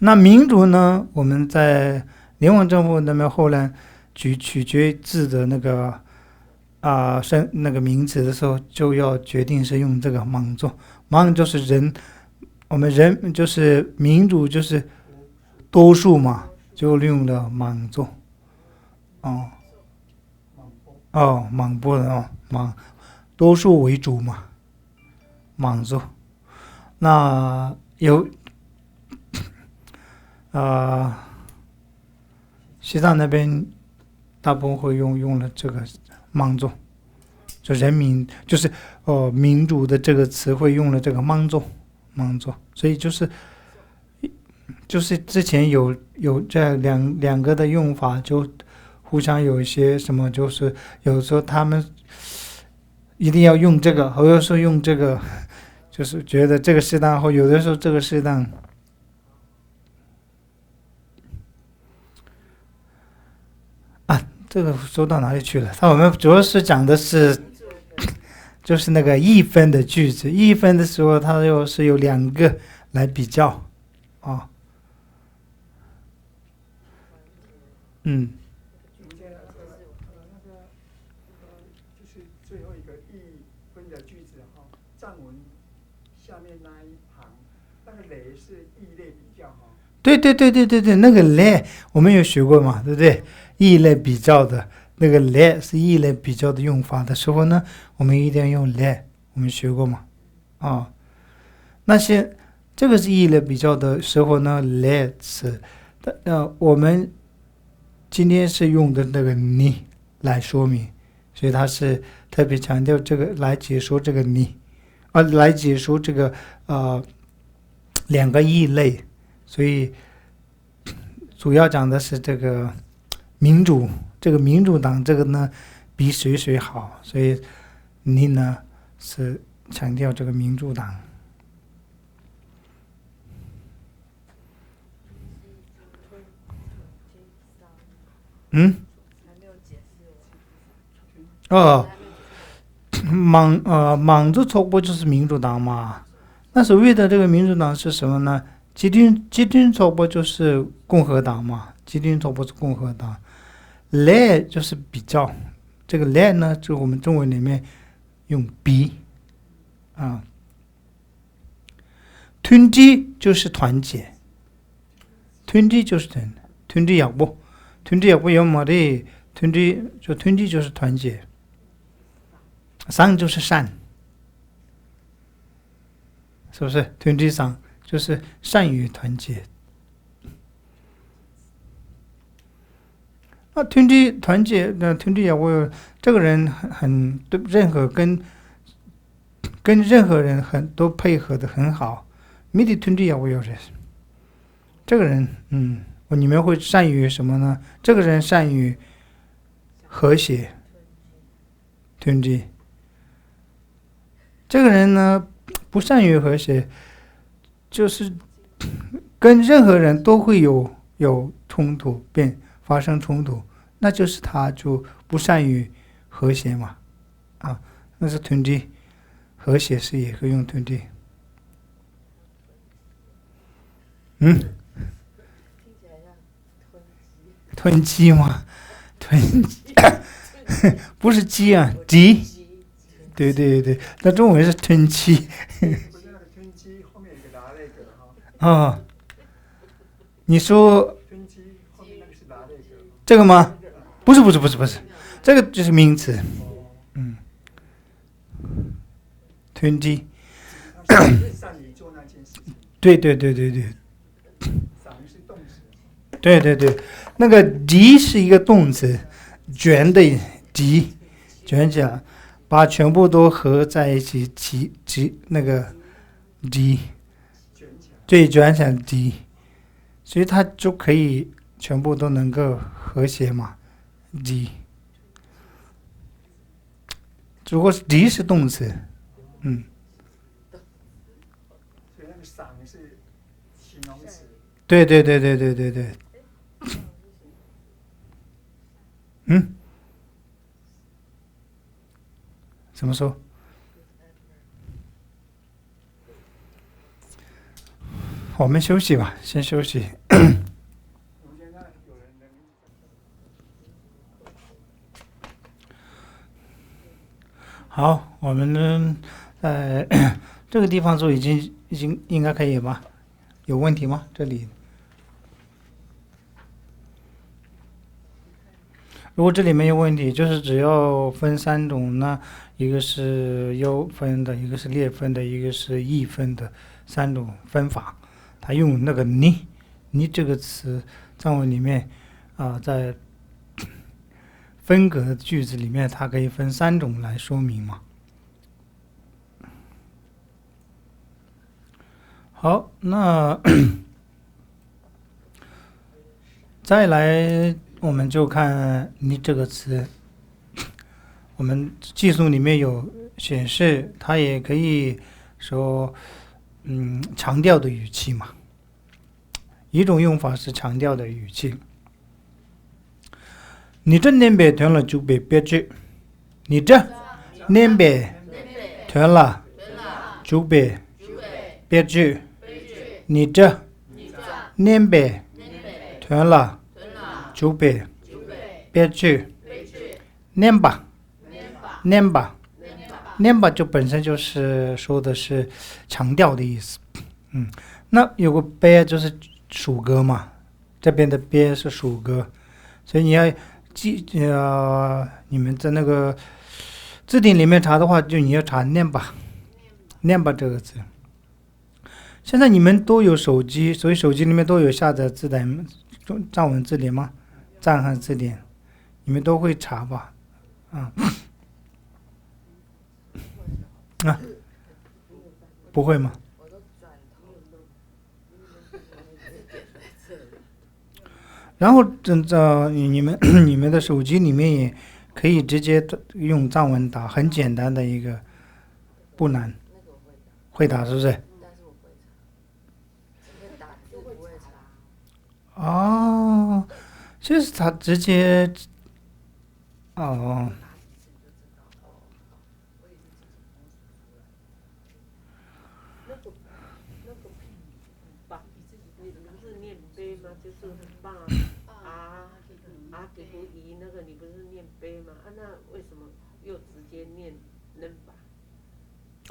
那民主呢？我们在联邦政府那边后来取决字的那个那个名词的时候，就要决定是用这个莽族。莽就是人，我们人就是民主就是多数嘛，就用了莽族。哦莽部的莽，多数为主嘛，莽族。那有西藏那边大部分会用了这个莽族，就人民就是民主的这个词汇用了这个莽族，所以就是之前有这两个的用法，就互相有一些什么，就是有时候他们一定要用这个，或者说用这个，就是觉得这个适当，或有的时候这个适当。这个说到哪里去了？我们主要是讲的是，就是那个一分的句子。一分的时候，它又是有两个来比较，就是最后一个一分的句子哈，藏文下面那一行，那个类是异类比较哈。对，那个类我们有学过嘛，对不对？异类比较的那个类是异类比较的用法的时候呢，我们一定要用类，我们学过嘛，那些这个是异类比较的时候呢，类词，我们今天是用的那个你来说明，所以它是特别强调这个来解说这个你，来解说这个两个异类，所以主要讲的是这个民主，这个民主党这个呢比谁好，所以你呢是强调这个民主党。莽族错过就是民主党嘛。那所谓的这个民主党是什么呢？吉丁错过就是共和党嘛，吉丁错过是共和党。类就是比较，这个类呢，就我们中文里面用比团结就是团结，团结就是团结要不有么的，团结就是团结，善就是善，是不是？团结上就是善于团结。团结要不这个人很对任何跟任何人都配合的很好，没得团结要不有人，这个人你们会善于什么呢？这个人善于和谐，团结。这个人呢不善于和谐，就是跟任何人都会有冲突，发生冲突，那就是他就不善于和谐嘛，那是团结，和谐是也可以用团结。囤积嘛，不是鸡啊，鸡，对，那中文是囤积。不是那个囤积后面有个拿那个哈。你说囤积后面那个是拿那个。这个吗？不是，这个就是名词。囤积。善于做那件事情。对。善于是动词。对，那个集是一个动词，卷的集，卷起来，把全部都合在一起，集那个集，对，卷起来集，所以它就可以全部都能够和谐嘛，集。如果是集是动词，所以那个赏是形容词。对。怎么说？我们休息吧，先休息。我们现在有人能好，我们呢，这个地方就已经应该可以吧？有问题吗？这里？如果这里没有问题，就是只要分三种呢，一个是优分的，一个是劣分的，一个是异分的三种分法。他用那个你这个词，藏文里面在分隔句子里面，它可以分三种来说明嘛。好，那再来我们就看你这个词，我们技术里面有显示，它也可以说强调的语气嘛。一种用法是强调的语气，你这念白团了就被别句，你这念白团了就被别句，你这念白团了就被别句，念吧念吧念吧，就本身就是说的是强调的意思。那有个别就是属格嘛，这边的别是属格，所以你要记你们在那个字典里面查的话，就你要查念吧这个字。现在你们都有手机，所以手机里面都有下载字典藏文字典吗？藏汉字典你们都会查吧？不会吗？然后你们的手机里面也可以直接用藏文打，很简单的一个，不难。会打是不是？哦，就是他直接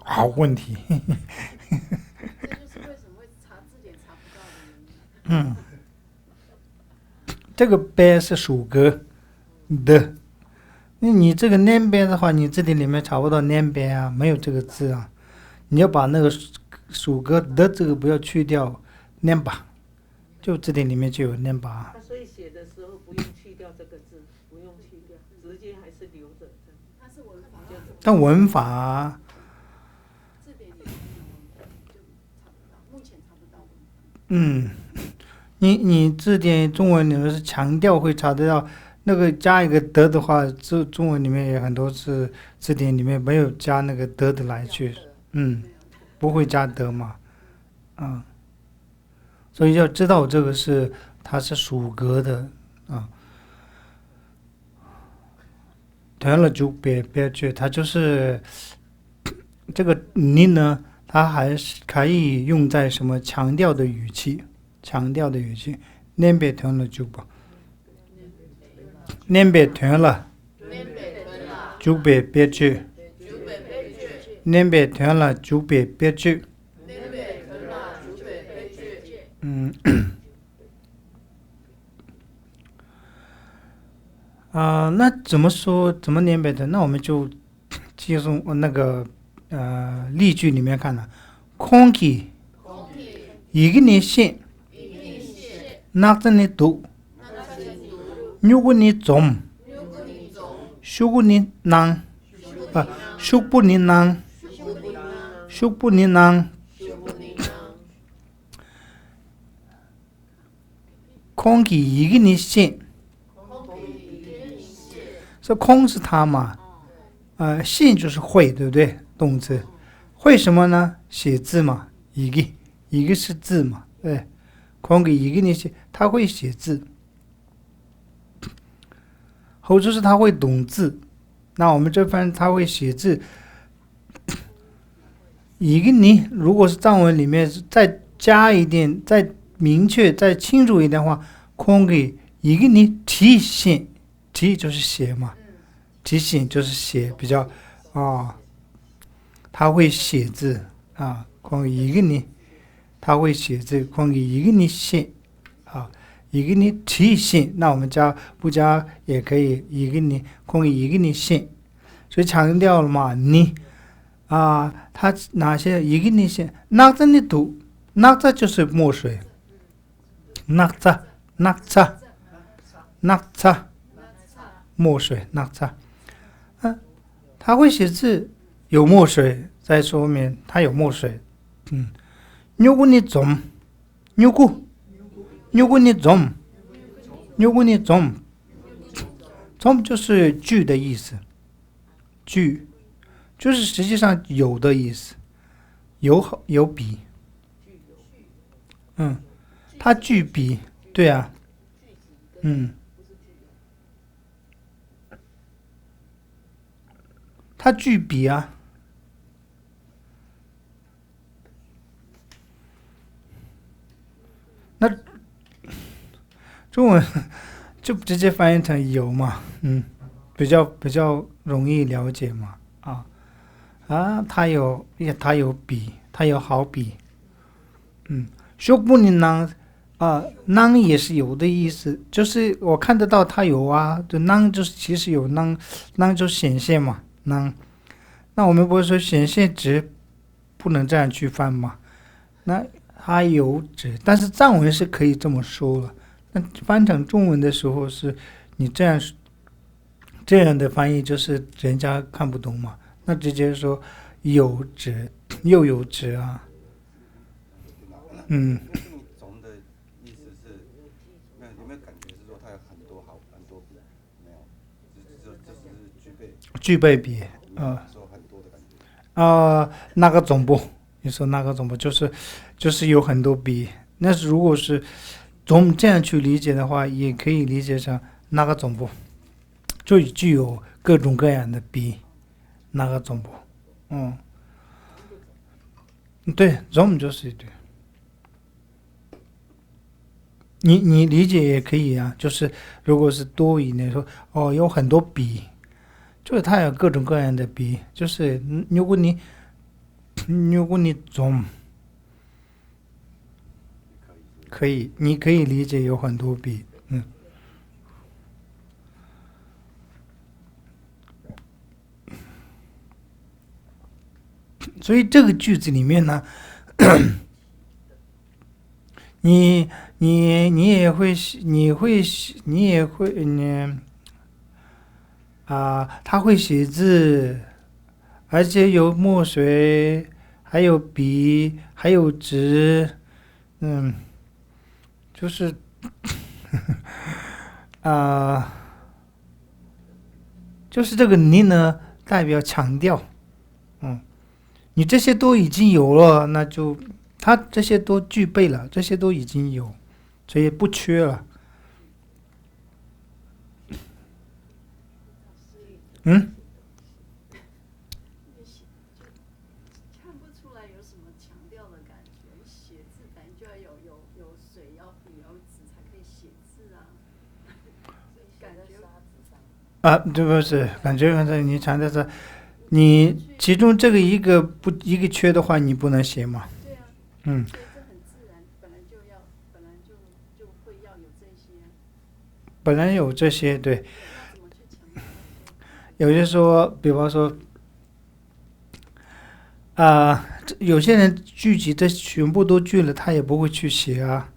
好问题。这就是为什么会查字典查不到的原因。这个呗是属格的，你这个念呗的话，你字典里面查不到念呗啊，没有这个字啊。你要把那个属格的这个不要去掉，念吧，就字典里面就有念吧。所以写的时候不用去掉这个字，不用去掉，直接还是留着。它是文法，但文法字典里面就查不到，目前查不到文法。你字典中文里面是强调会查得到，那个加一个的的话，中文里面也很多字典里面没有加那个的来去，不会加的嘛，所以要知道这个它是属格的啊。团了就别去，它就是这个你呢，它还是可以用在什么强调的语气。念别团了就不，念别团了就别去，念别团了就别去。那怎么说？怎么念别团？那我们就接从那个例句里面看了，空气一个年限。낙전이 두, 뉴군이 좀, 슈군이 낭, 슈분이 낭,空气一个你信，这空是它嘛，信就是会，对不对？动词，会什么呢？写字嘛，一个是字嘛，对。空给一个你写，他会写字，后就是他会懂字。那我们这番他会写字，一个你如果是藏文里面再加一点，再明确、再清楚一点的话，可以一个你提醒，提就是写嘛，提醒就是写，比较他会写字啊，可以一个你，他会写字，可以一个你写啊，一个你提醒，那我们不加也可以，一个你可以一个你写，所以强调了嘛，你他哪些一个你写，那这你读，那这就是墨水，那墨水，他会写字，有墨水，在说明他有墨水。如果你总，如果你总就是句的意思，句就是实际上有的意思，有比，他句比，对啊，他句比啊，那中文就直接翻译成有嘛，比较容易了解嘛，他有比，他有好比，说不定呢，能也是有的意思，就是我看得到他有啊，就能就是其实有能就显现嘛。那我们不是说显现值不能这样去翻吗？那它有值，但是藏文是可以这么说了。那翻成中文的时候，是你这样的翻译，就是人家看不懂嘛。那直接说有值，又有值啊。总的意思是，有没有感觉是说它有很多笔？没有，就是具备比，说很多的感觉。那个总部，你说那个总部就是有很多笔。那如果是这样去理解的话，也可以理解成那个总部就具有各种各样的笔，那个总部，对，总就是对。你理解也可以啊，就是如果是多语呢，说有很多笔，就是它有各种各样的笔，就是如果你总可以，你可以理解有很多笔，所以这个句子里面呢，你也会他会写字，而且有墨水，还有笔，还有纸，就是就是这个你呢代表强调，你这些都已经有了，那就他这些都具备了，这些都已经有，所以不缺了。看不出来有什么强调的感觉。写字本来就要有水，要笔，要纸才可以写字啊。感觉对不是？感觉你强调是，你其中这个一个缺的话，你不能写嘛？对啊。所以这很自然，本来就会要有这些。本来有这些，对。怎么去强调？有些说，比方说，有些人聚集这全部都聚了，他也不会去写啊。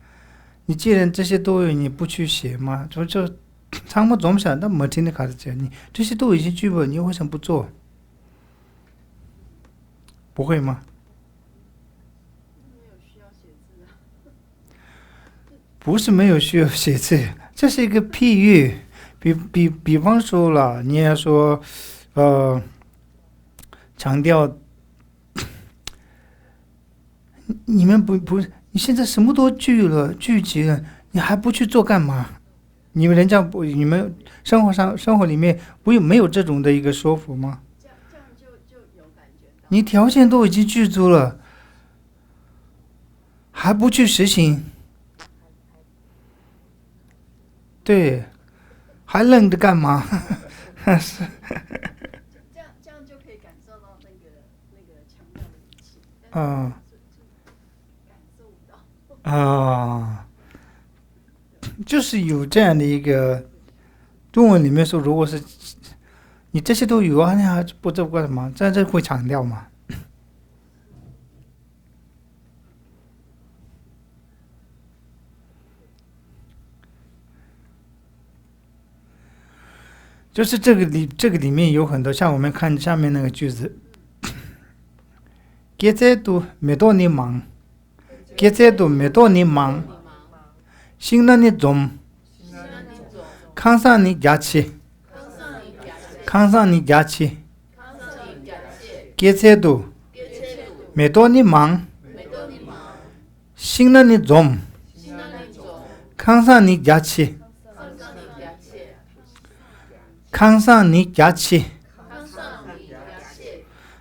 你既然这些都有，你不去写吗？就他们总想，那没听的卡子讲，你这些都已经具备，你为什么不做？不会吗？没有需要写字啊。不是没有需要写字，这是一个譬喻。比方说了，你也说，强调，你们不，你现在什么都聚集了，你还不去做干嘛？你们生活里面没有这种的一个说服吗？这样就有感觉到。你条件都已经具足了，还不去实行，对，还愣着干嘛？是，这样就可以感受到那个强调的语气，嗯感受不到。啊，就是有这样的一个中文里面说，如果是你这些都有啊，你还不这干什么？这会强调嘛？就是这个里面有很多，像我们看下面那个句子，给这都没多你忙，给这都没多你忙，新的你种，康上你假期，康上你假期，给这都没多你忙，新的你种，康上你假期。康上你假期，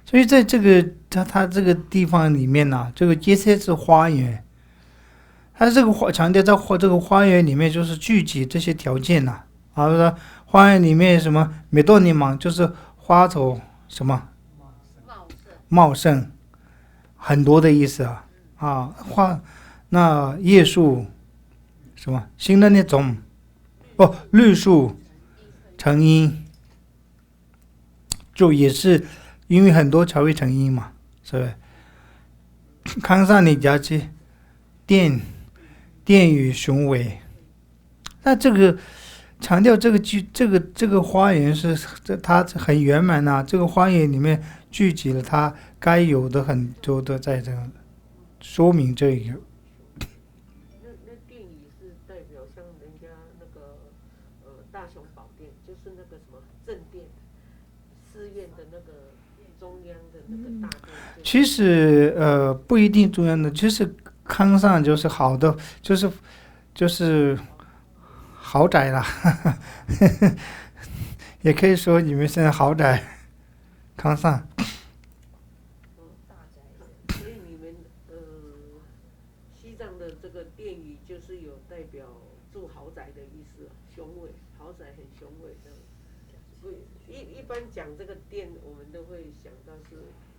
所以在这个它这个地方里面呢，这个接切是花园，它这个强调在这个花园里面就是聚集这些条件呐，啊，说花园里面什么美多尼芒就是花草什么茂盛，很多的意思啊那叶树什么新的那种绿树。成因就也是因为很多才会成因嘛，是不是？康上你家去殿宇雄伟，那这个强调这个花园是它很圆满呐、这个花园里面聚集了它该有的很多的，在这个说明这一个。那殿宇是代表像人家那个大雄宝殿，就是那个什么正殿，寺院的那个中央的那个大殿。其实不一定中央的，其实康上就是好的，就是豪宅啦，也可以说你们现在豪宅康上。所以你们西藏的这个殿宇就是有代表住豪宅的意思，雄伟，豪宅很雄伟的。一般讲这个殿，我们都会想到是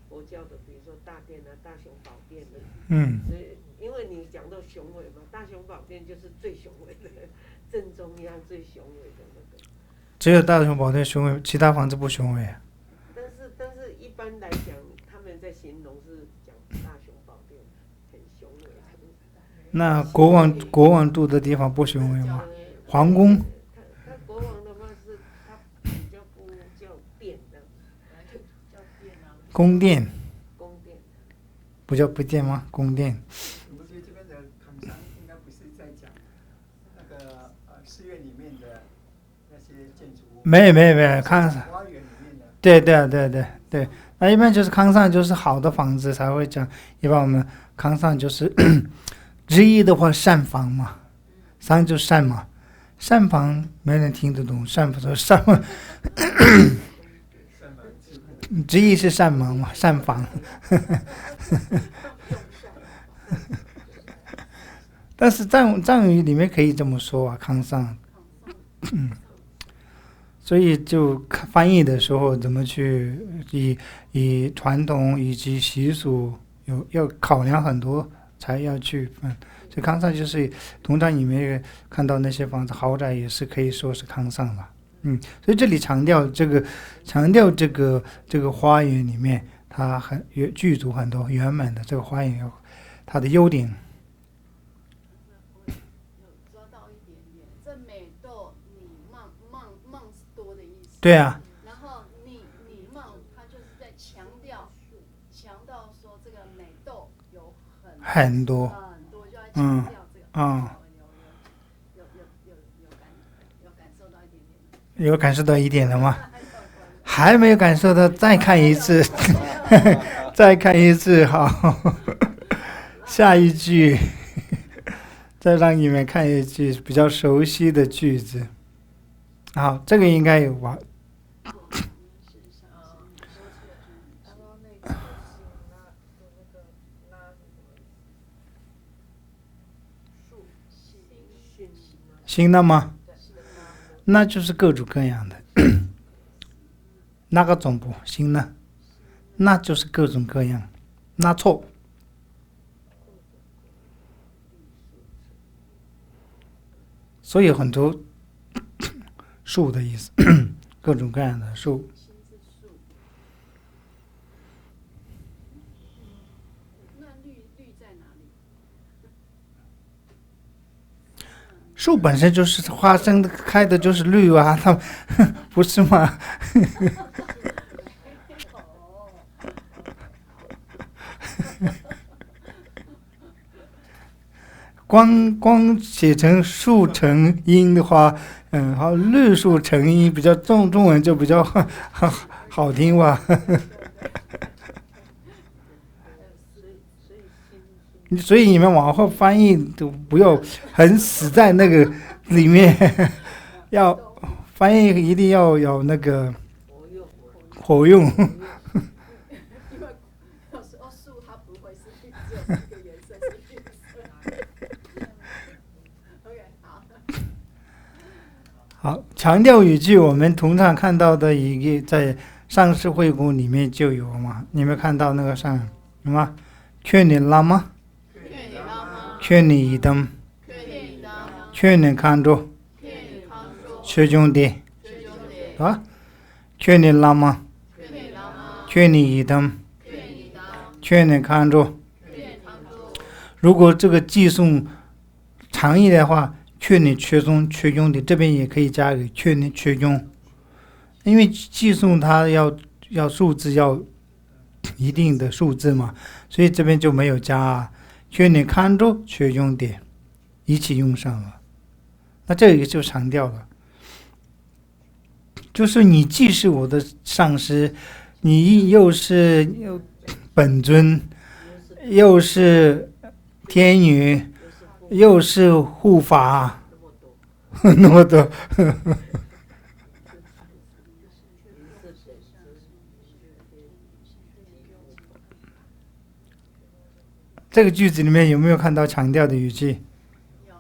佛教的，比如说大殿啊、大雄宝殿的。所以因为你讲到雄伟嘛，大雄宝殿就是最雄伟的，正中央最雄伟的那个。只有大雄宝殿雄伟，其他房子不雄伟。但是一般来讲，他们在形容是讲大雄宝殿很雄伟。那国王住的地方不雄伟吗？皇宫。他国王的话是他比较不叫殿的，叫殿啊。宫殿。宫殿。不叫不殿吗？宫殿。我觉得这边的康山应该不是在讲那个寺院里面的那些建筑物。没康上。花园里面的。对，那一般就是康上就是好的房子才会讲，一般我们康上就是之一的话善房嘛，商就善嘛，善房没人听得懂，善房就是善嘛，之一是善房嘛，善房。但是藏语里面可以这么说啊，康上，所以就翻译的时候怎么去以传统以及习俗要考量很多才要去分。所以康上就是通常你们看到那些房子豪宅也是可以说是康上了。所以这里强调这个花园里面它具足很多圆满的这个花园有它的优点。抓到一点点，这美豆你梦是多的意思。对啊。然后你梦，它就是在强调说这个美豆有很多，就要强调这个。有感受到一点点。有感受到一点了吗？还没有感受到，再看一次，再看一次，好，下一句，再让你们看一句比较熟悉的句子。好，这个应该有吧？新的吗？那就是各种各样的。那个总部新的，那就是各种各样。那错。所以很多树的意思，各种各样的树。那绿在哪里？树本身就是花生开的就是绿啊，它不是吗？光写成树成荫的话，好，绿树成荫比较中文就比较好听吧。所以你们往后翻译都不要很死在那个里面，要翻译一定要有那个活用。因为有时候树它不会是只有一个颜色是绿色。OK， 好。好，强调语句我们通常看到的一个在上师会供里面就有嘛，你们看到那个上什么？劝你拉吗？劝你一灯，劝你看着，学兄弟，啊，劝你拉吗？劝你一灯，劝你看着。如果这个寄送长一点的话，劝你缺中缺兄弟，这边也可以加给劝你缺兄，因为寄送它要数字要一定的数字嘛，所以这边就没有加。劝你看着缺兄弟，一起用上了。那这个就强调了，就是你既是我的上师，你又是本尊，又是天女，又是护法，那么多。这个句子里面有没有看到强调的语气？有。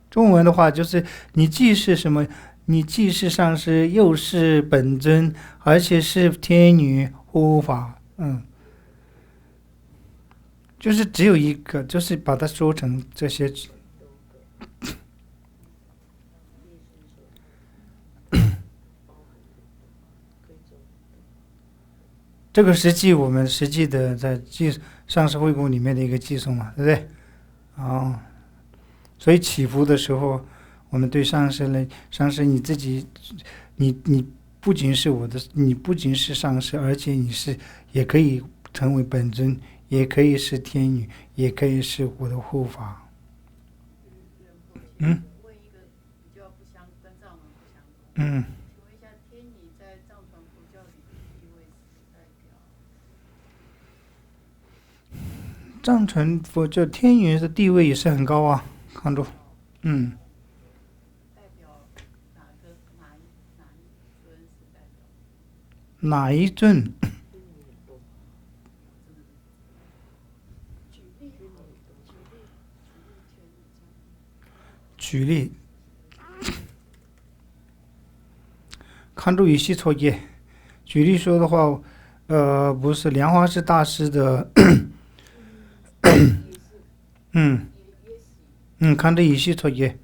中文的话就是你既是什么？你既是上师，又是本尊，而且是天女护法，就是只有一个，就是把它说成这些。这个我们实际的在上师会供里面的一个寄送嘛，对不对？所以祈福的时候，我们对上师呢，上师你自己，你不仅是我的，你不仅是上师，而且你也可以成为本尊，也可以是天女，也可以是我的护法。问一个比较不相跟藏文不相关。请问一下，天女在藏传佛教里的地位是代表？藏传佛教天女的地位也是很高啊，看住，代表哪一尊是代表？哪一尊？举例，看住语系错页。举例说的话，不是莲花师大师的，看着语系错页。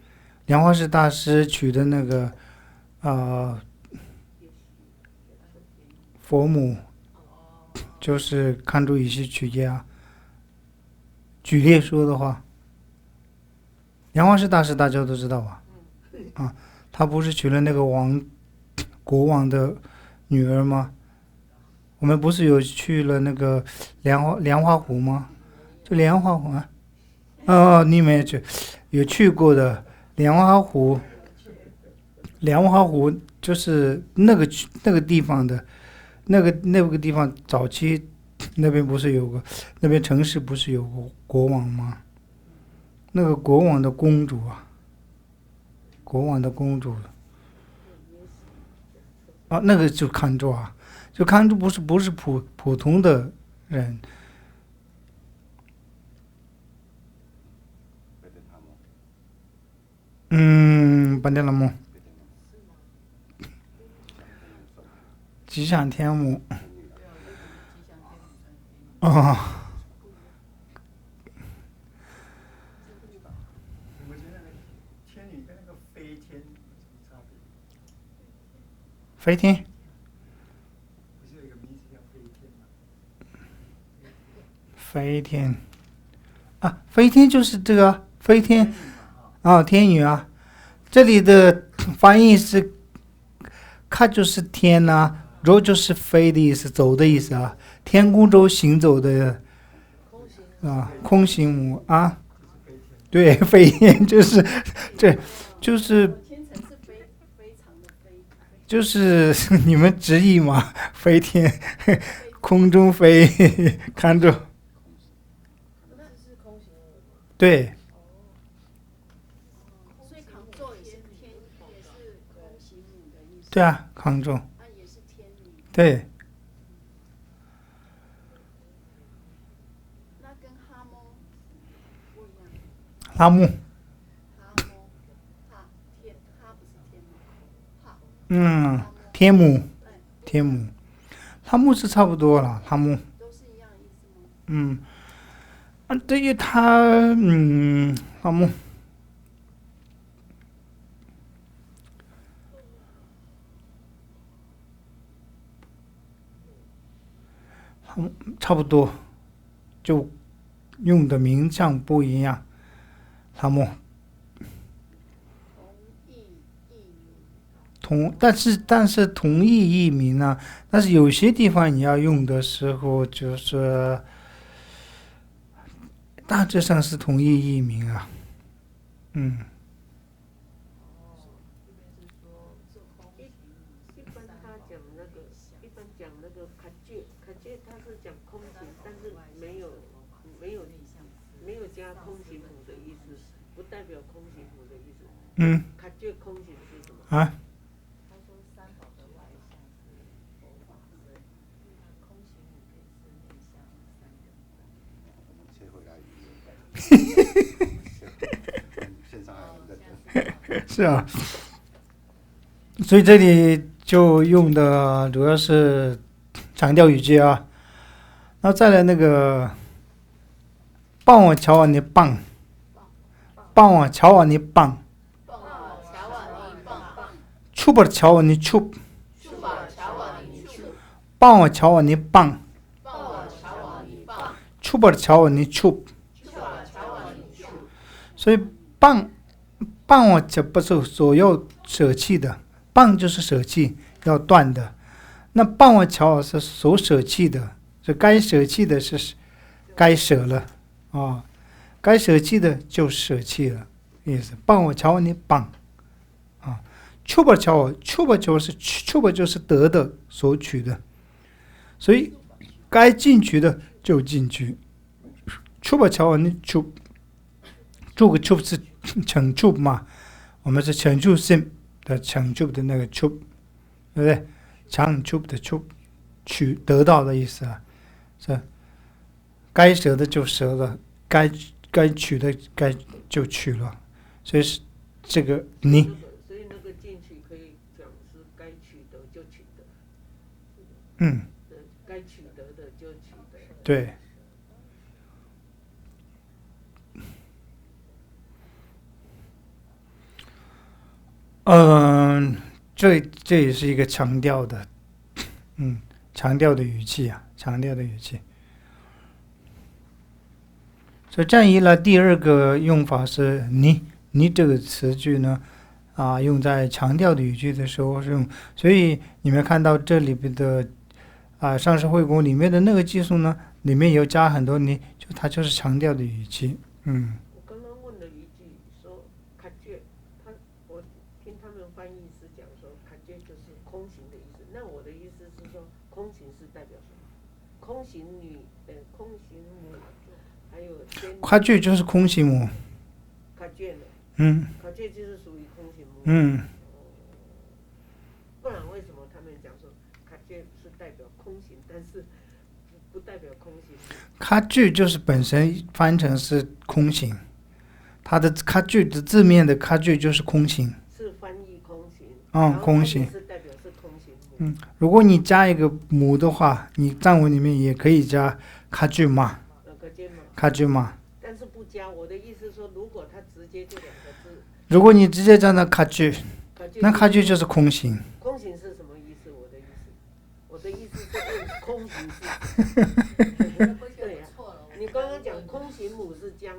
莲花师大师取的那个佛母，就是看住语系取页啊。举例说的话。莲花师大师大家都知道吧？他不是娶了那个国王的女儿吗？我们不是有去了那个莲花湖吗？就莲花湖啊？你没有去过的莲花湖？莲花湖就是那个地方的，那个地方早期那边不是那边城市不是有个国王吗？那个国王的公主那个就看住啊，就看住不是普通的人，班德拉木，吉祥天母。哦，你们觉得那个天女跟那个飞天有什么差别？飞天，不是有一个名字叫飞天吗？飞天，啊，飞天就是这个飞天天女嘛哈，啊，天女啊，这里的翻译是，看就是天呐、柔就是飞的意思，走的意思啊，天空中行走的啊，空行母啊，对，飞天就是，对，就是天成是非常的飞，就是你们直译嘛，飞天，空中飞，看着，那是空行母吗？对所以扛座也是天，也是空行母的意思。对啊，康中，那也是天女。对，那跟哈摩不一样。拉木，哈摩，哈天，哈不是天吗？哈。嗯，天母，天母，拉木是差不多了，拉木，都是一样的意思吗？嗯，啊，对于他，拉木。差不多，就用的名相不一样。他们但是同义译名呢，但是有些地方你要用的时候，就是大致上是同义译名啊。一般他讲那个，一般讲那个卡介，卡介他是讲空行，但是没有加空行母的意思，不代表空行母的意思。卡介空行是什么？啊，他说三宝的外相是佛法身，空行母可以是内相三根本。线上还有人在是啊，所以这里就用的主要是强调语句啊。然后再来那个，帮我瞧望你棒，帮我瞧望你棒，触不瞧望你触，帮我瞧望你棒，触不瞧望你触。所以棒我这不是所要舍弃的，棒就是舍弃要断的，那棒我桥是所舍弃的，是该舍弃的是该舍了啊，该舍弃的就舍弃了，意思。棒我桥你棒啊，触不桥我触不就是得的所取的，所以该进去的就进去，触不桥你触。这个 tube 是成 tube 嘛？我们是成就性的成 tube 的那个 tube， 对不对？成 tube 的 tube， 取得到的意思啊，是该舍的就舍了，该取的该就取了，所以是这个你。所以那个进取可以讲是该取得就取得。该取得的就取得。对。这也是一个强调的，强调的语气啊，强调的语气。所以占一了第二个用法是你这个词句呢，用在强调的语句的时候是用，所以你们看到这里边的上师会公里面的那个技术呢，里面有加很多它就是强调的语气，我刚刚问了一句说卡介，我听他们翻译是讲说卡介就是空行的意思，那我的意思是说空行是代表什么？空行空行母，还有卡介就是空行母，卡介呢？卡介就是属于空行母。不然为什么他们讲说卡介是代表空行，但是不代表空行？卡介就是本身翻成是空行，它的卡句的字面的卡句就是空行。是翻译空行。空行。是代表是空行母。如果你加一个母的话，你藏文里面也可以加卡句嘛。卡句嘛。但是不加，我的意思说，如果它直接这两个字，如果你直接加那卡句，那卡句就是空行。空行是什么意思？我的意思是问空行是。对呀，你刚刚讲空行母是加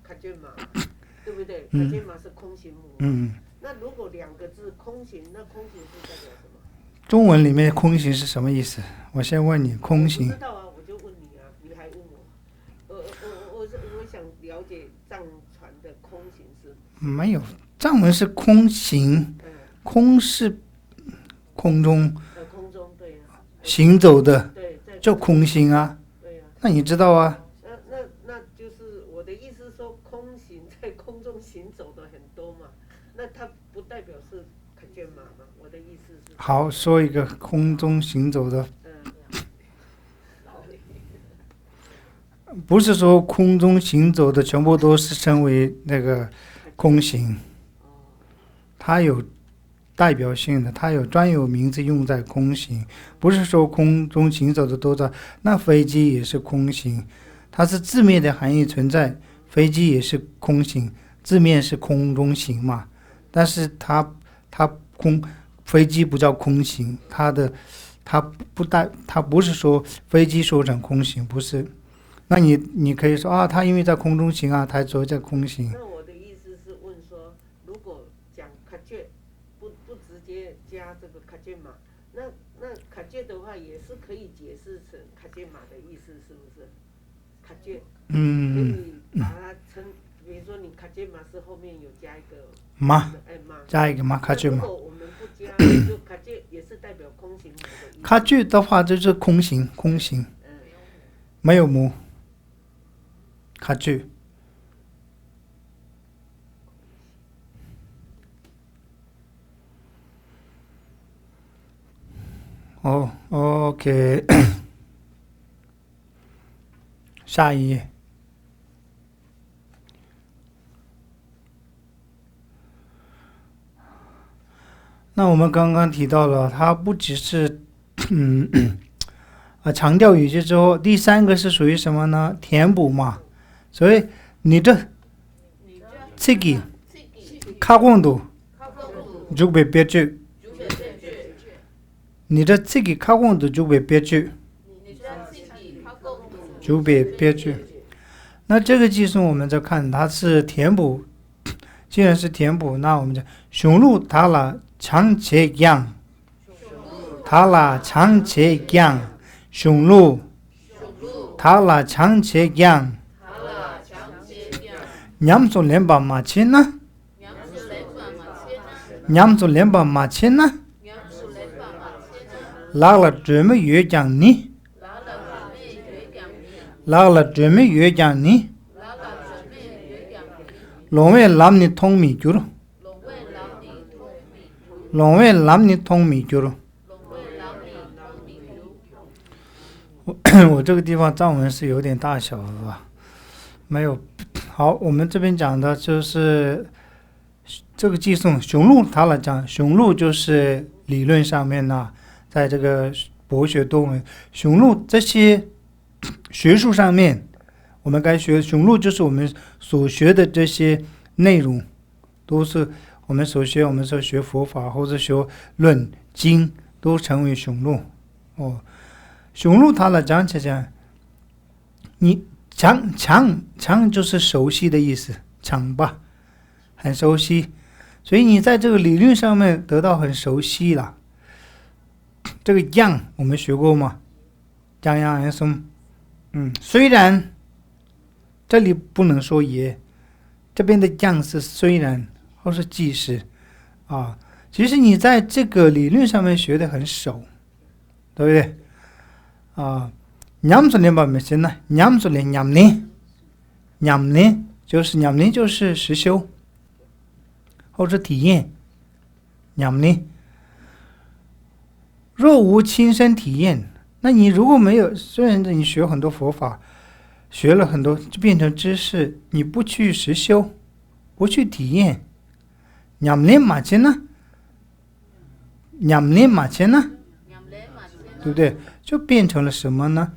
卡卷嘛，对不对？卡卷嘛是空行母。那如果两个字空行，那空行是代表什么？中文里面空行是什么意思？我先问你，空行。我不知道啊，我就问你啊，你还问我。我想了解藏传的空行是。没有，藏文是空行，空是空中。空中对啊。行走的。对。叫空行啊。对啊。那你知道啊？那就是我的意思说，空行在空中行走的很多嘛，那它不代表是卡卷马嘛？我的意思是。好，说一个空中行走的。不是说空中行走的全部都是称为那个空行，它有代表性的，它有专有名字用在空行，不是说空中行走的都在。那飞机也是空行，它是字面的含义存在，飞机也是空行，字面是空中行嘛，但是它飞机不叫空行，它不是说飞机说成空行，不是。那你可以说啊，它因为在空中行啊，它所以叫空行。那我的意思是问说，如果讲卡卷，不直接加这个卡卷马，那卡卷的话也是可以解释成卡卷马的意思，是不是？卡卷。可以把它称，比如说你卡卷马是后面有加一个马，加一个马卡卷马。如果我们不加，就卡卷也是代表空行母的意思。卡卷的话就是空行，没有母。卡句。OK 下一页。那我们刚刚提到了，它不只是强调语句之后，第三个是属于什么呢？填补嘛。所以你这这个卡光度就被别句，你这这个卡光度就被别句，就被别句。那这个计数我们再看，它是填补。既然是填补，那我们就雄鹿塔拉长切样，塔拉长切样，雄鹿塔拉长切样。냠소 렘바 마치나? 냠소 렘바 마치나? 라라 드메 유장니? 라라 드메 유장니? 롱웨 람니 통미 주로. 롱웨 람니 통미 주로. 我这个地方藏文是有点大小的吧？没有。好，我们这边讲的就是这个寄送雄鹿，它来讲，雄鹿就是理论上面呢，在这个博学多闻，雄鹿这些学术上面，我们该学雄鹿就是我们所学的这些内容，都是我们所学，我们说学佛法或者学论经，都成为雄鹿。雄鹿它来讲起来，你强就是熟悉的意思，强吧，很熟悉，所以你在这个理论上面得到很熟悉了。这个样我们学过吗？样松，虽然这里不能说也，这边的样是虽然或是即使啊，其实你在这个理论上面学得很熟，对不对啊？냠소리 뭐 몇이나 냠소리 냠니就是实修或者体验냠니若无亲身体验，那你如果没有，虽然你学很多佛法，学了很多就变成知识，你不去实修，我去体验。냠렘 마치呢？ 냠렘 마치呢？ 对不对？就变成了什么呢？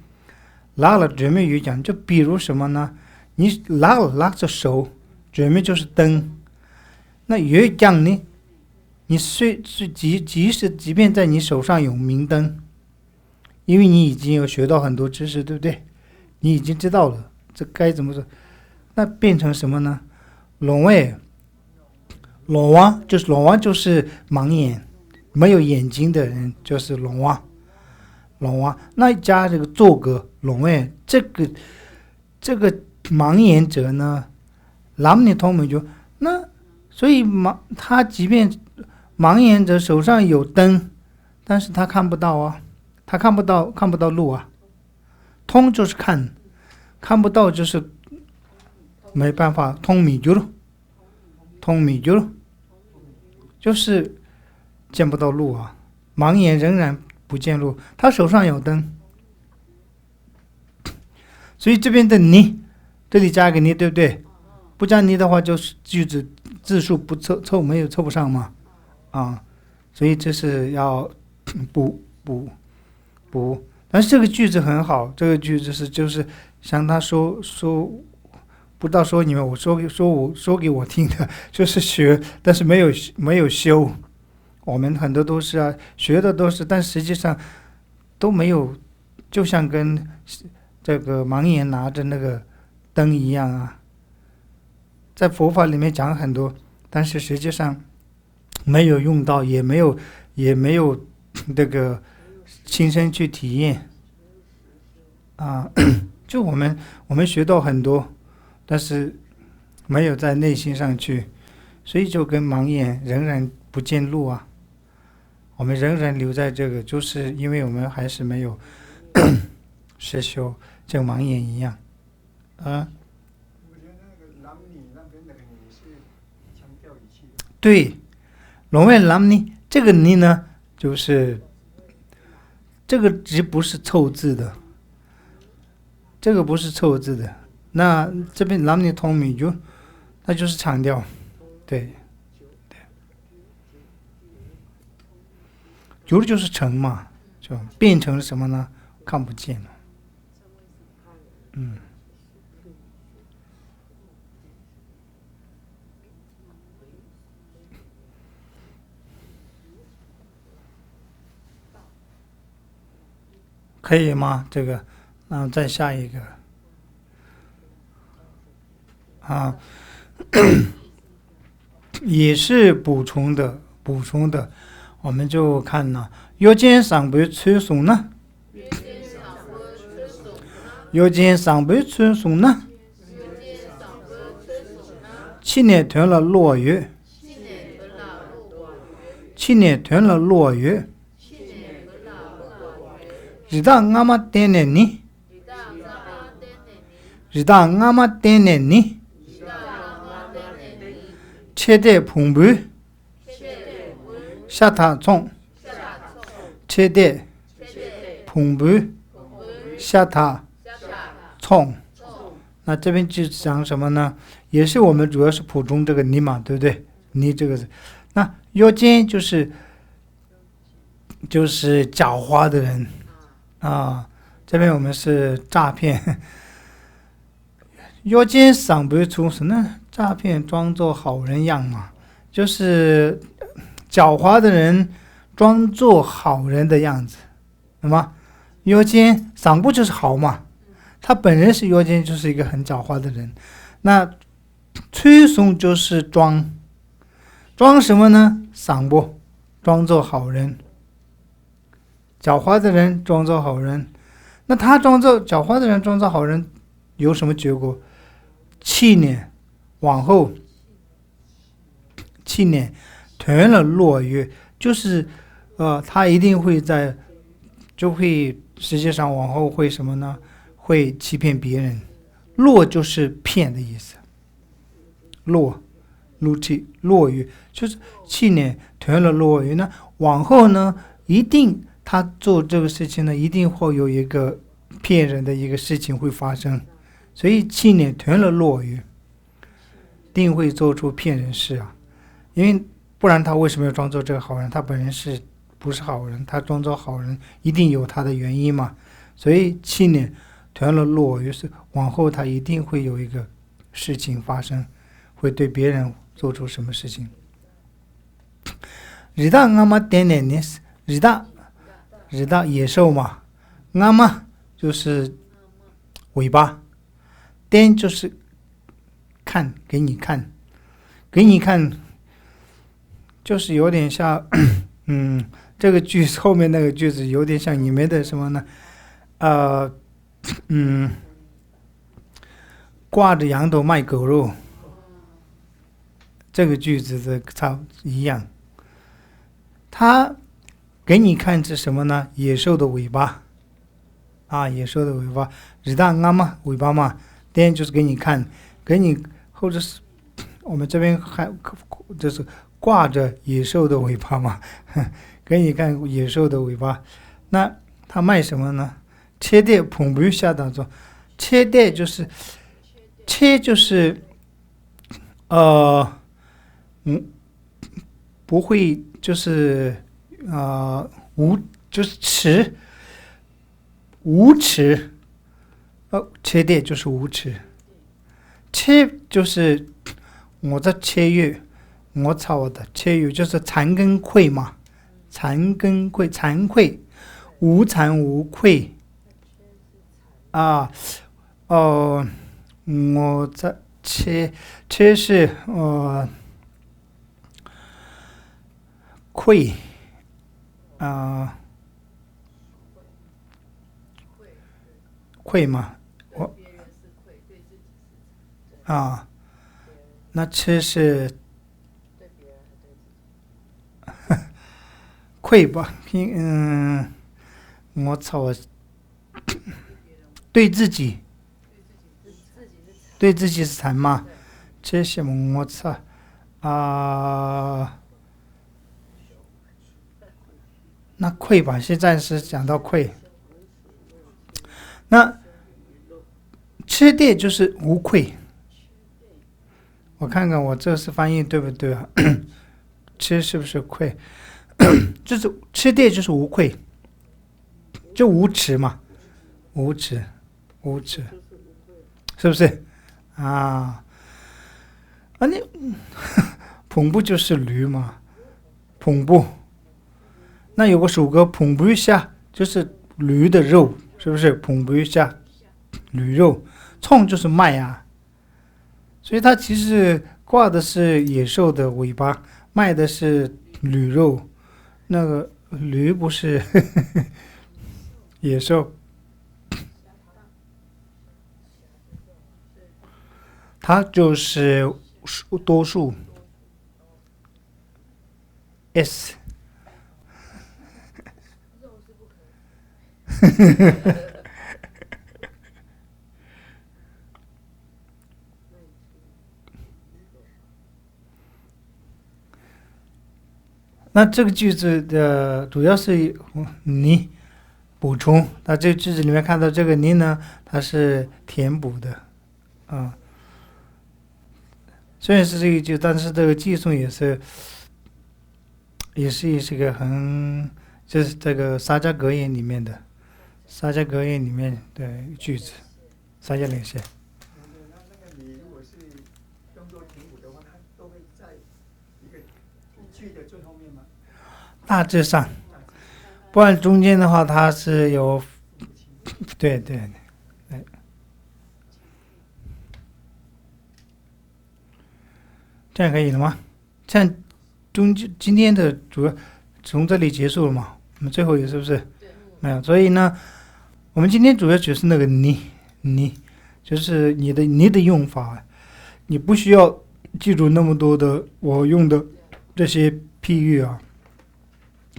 拉了准备语讲，就比如什么呢？你拉着手，准备就是灯。那越讲呢？你即便在你手上有明灯，因为你已经有学到很多知识，对不对？你已经知道了这该怎么做，那变成什么呢？聋王就是盲眼，没有眼睛的人就是聋王。那加这个做个聋眼，这个盲眼者呢，남니通没就那，所以他即便盲眼者手上有灯，但是他看不到啊，他看不到路啊。通就是看不到就是没办法，通米就是见不到路啊，盲眼仍然不见路，他手上有灯，所以这边的你，这里加个你，对不对？不加你的话，就是句子字数不凑不上嘛，所以这是要补。但是这个句子很好，这个句子就是像他说，不知道说你们，我说给我听的，就是学，但是没有修。我们很多都是学的都是，但实际上都没有，就像跟这个盲眼拿着那个灯一样啊。在佛法里面讲很多，但是实际上没有用到，也没有这个亲身去体验就我们学到很多，但是没有在内心上去，所以就跟盲眼仍然不见路啊。我们仍然留在这个，就是因为我们还是没有实修这个盲眼一样我觉得那个南尼那边的你是强调语气的。对，龙外南尼这个尼呢，就是这个字不是凑字的，那这边南尼通米就，那就是强调，对。就是成嘛，就变成了什么呢？看不见了。可以吗？这个，那再下一个也是补充的。我们就看呢，요즘 상부 최송나 요즘 상부 최송나 7年囤了落月7年囤了落月리다 nga마 때네니 리다 nga마 때네니 최대 풍부下塔冲切电풍부下塔冲，那这边就讲什么呢？也是我们主要是普通这个你嘛，对不对？你这个是，那요즘就是狡猾的人这边我们是诈骗。요즘 상부出呢，诈骗装作好人样嘛，就是狡猾的人装作好人的样子，那么요즘 상부就是好嘛，他本人是요즘就是一个很狡猾的人。那최송就是装什么呢？상부装作好人，狡猾的人装作好人。那他狡猾的人装作好人有什么结果？7年往后7年囤了落月，就是他一定会就会实际上往后会什么呢？会欺骗别人。落就是骗的意思，落月就是7年囤了落月。那往后呢，一定他做这个事情呢，一定会有一个骗人的一个事情会发生，所以7年囤了落月。定会做出骗人事啊，因为不然他为什么要装作这个好人？他本人不是好人？他装作好人一定有他的原因嘛。所以7年团了落，就是往后他一定会有一个事情发生，会对别人做出什么事情。日大阿妈点点呢？日大野兽嘛，阿妈就是尾巴，点就是看，给你看，就是有点像，这个句子后面那个句子有点像你们的什么呢？挂着羊头卖狗肉，这个句子的差一样。他给你看是什么呢？野兽的尾巴啊，野兽的尾巴，日大阿嘛，尾巴嘛，点就是给你看，或者是我们这边还就是挂着野兽的尾巴嘛，给你看野兽的尾巴。那他卖什么呢？切店捧不下当中，切店就是不会就是就是无耻，切店就是无耻，切就是我在切月，我操的切月就是惭跟愧嘛，惭愧，无惭无愧啊，我在切是愧愧嘛，那吃是愧吧？我操，对自己是残嘛？这什么？我操那愧吧，现在是讲到愧。那吃店就是无愧。我看看我这是翻译对不对啊？吃是不是愧？就是吃店就是无愧，就无耻嘛，无耻，是不是？你捧布就是驴嘛，捧布。那有个首歌捧不下，就是驴的肉，是不是？捧不下，驴肉，冲就是卖啊。所以它其实挂的是野兽的尾巴，卖的是驴肉。那个驴不是野兽，它就是多数 S。那这个句子的主要是你补充，那这个句子里面看到这个你呢，它是填补的，虽然是这个句，但是这个寄送也是一个就是这个沙加格言里面的句子，沙加连线。那个你如果是用作填补的话，它都会在一句的最后面吗？大致上，不然中间的话它是有，对，这样可以了吗？这样今天的主要从这里结束了嘛？我们最后也是不是？没有，所以呢，我们今天主要就是那个你，就是你的用法，你不需要记住那么多的我用的这些譬喻啊。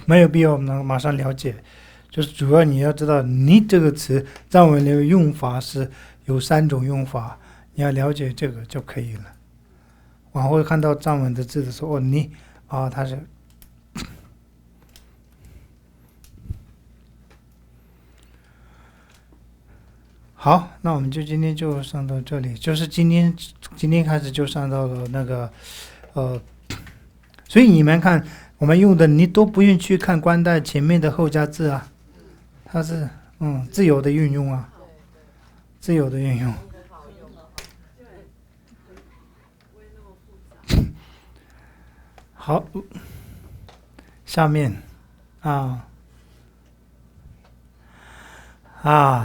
没有必要能马上了解，就是主要你要知道你这个词藏文的用法是有3种用法，你要了解这个就可以了。往后看到藏文的字的时候，你它是好，那我们就今天就上到这里，就是今天开始就上到了那个所以你们看我们用的，你都不用去看官带前面的后加字啊，它是自由的运用啊，自由的运用。好，下面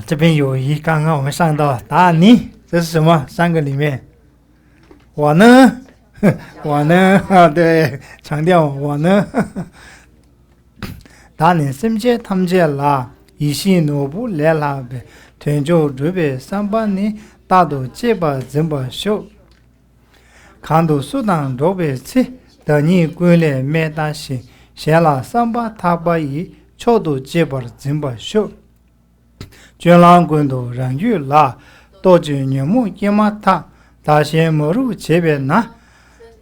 这边有刚刚我们上到答案你，这是什么？3个里面，我呢，我呢对，强调我呢。答案심지어 탐지라 이시 노부 레라베 된조 르베 삼반니 따도 제바 점바쇼 칸도 수단 로베치 더니 꾸레 메다시 셰라 삼바 타바이 초도 제바 점바쇼 전랑군도 랑유라 도주녀무 예마타 다시 머루 제베나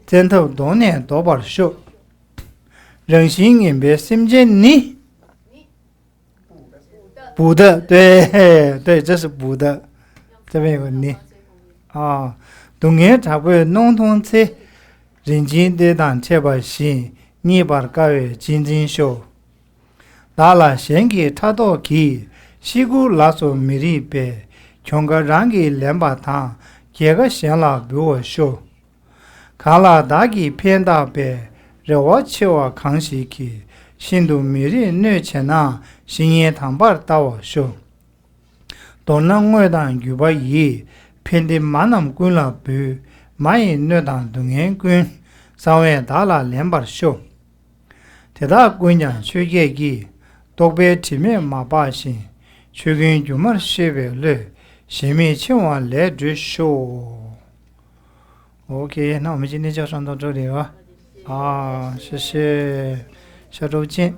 전토 돈에 도바쇼 人心应别心见你补的，对对，这是补的，这边有个你东野差不多弄通车，人间的当切把心，你把各位真正修，打了先给他到去，西古拉索米里呗，穷个让给2把汤，这个先了比我修，看了大给偏大呗。热我吃我康熙去，新都米里内前呐，新业汤巴打我手。东南外当有把伊，偏的马南滚了背，马伊内当东眼滚，上外打了2把手。铁大滚讲去给给，东北前面马把心，去跟就么西北来，前面千万来着手。OK， 那我们今天就上到这里了。谢谢，下周见。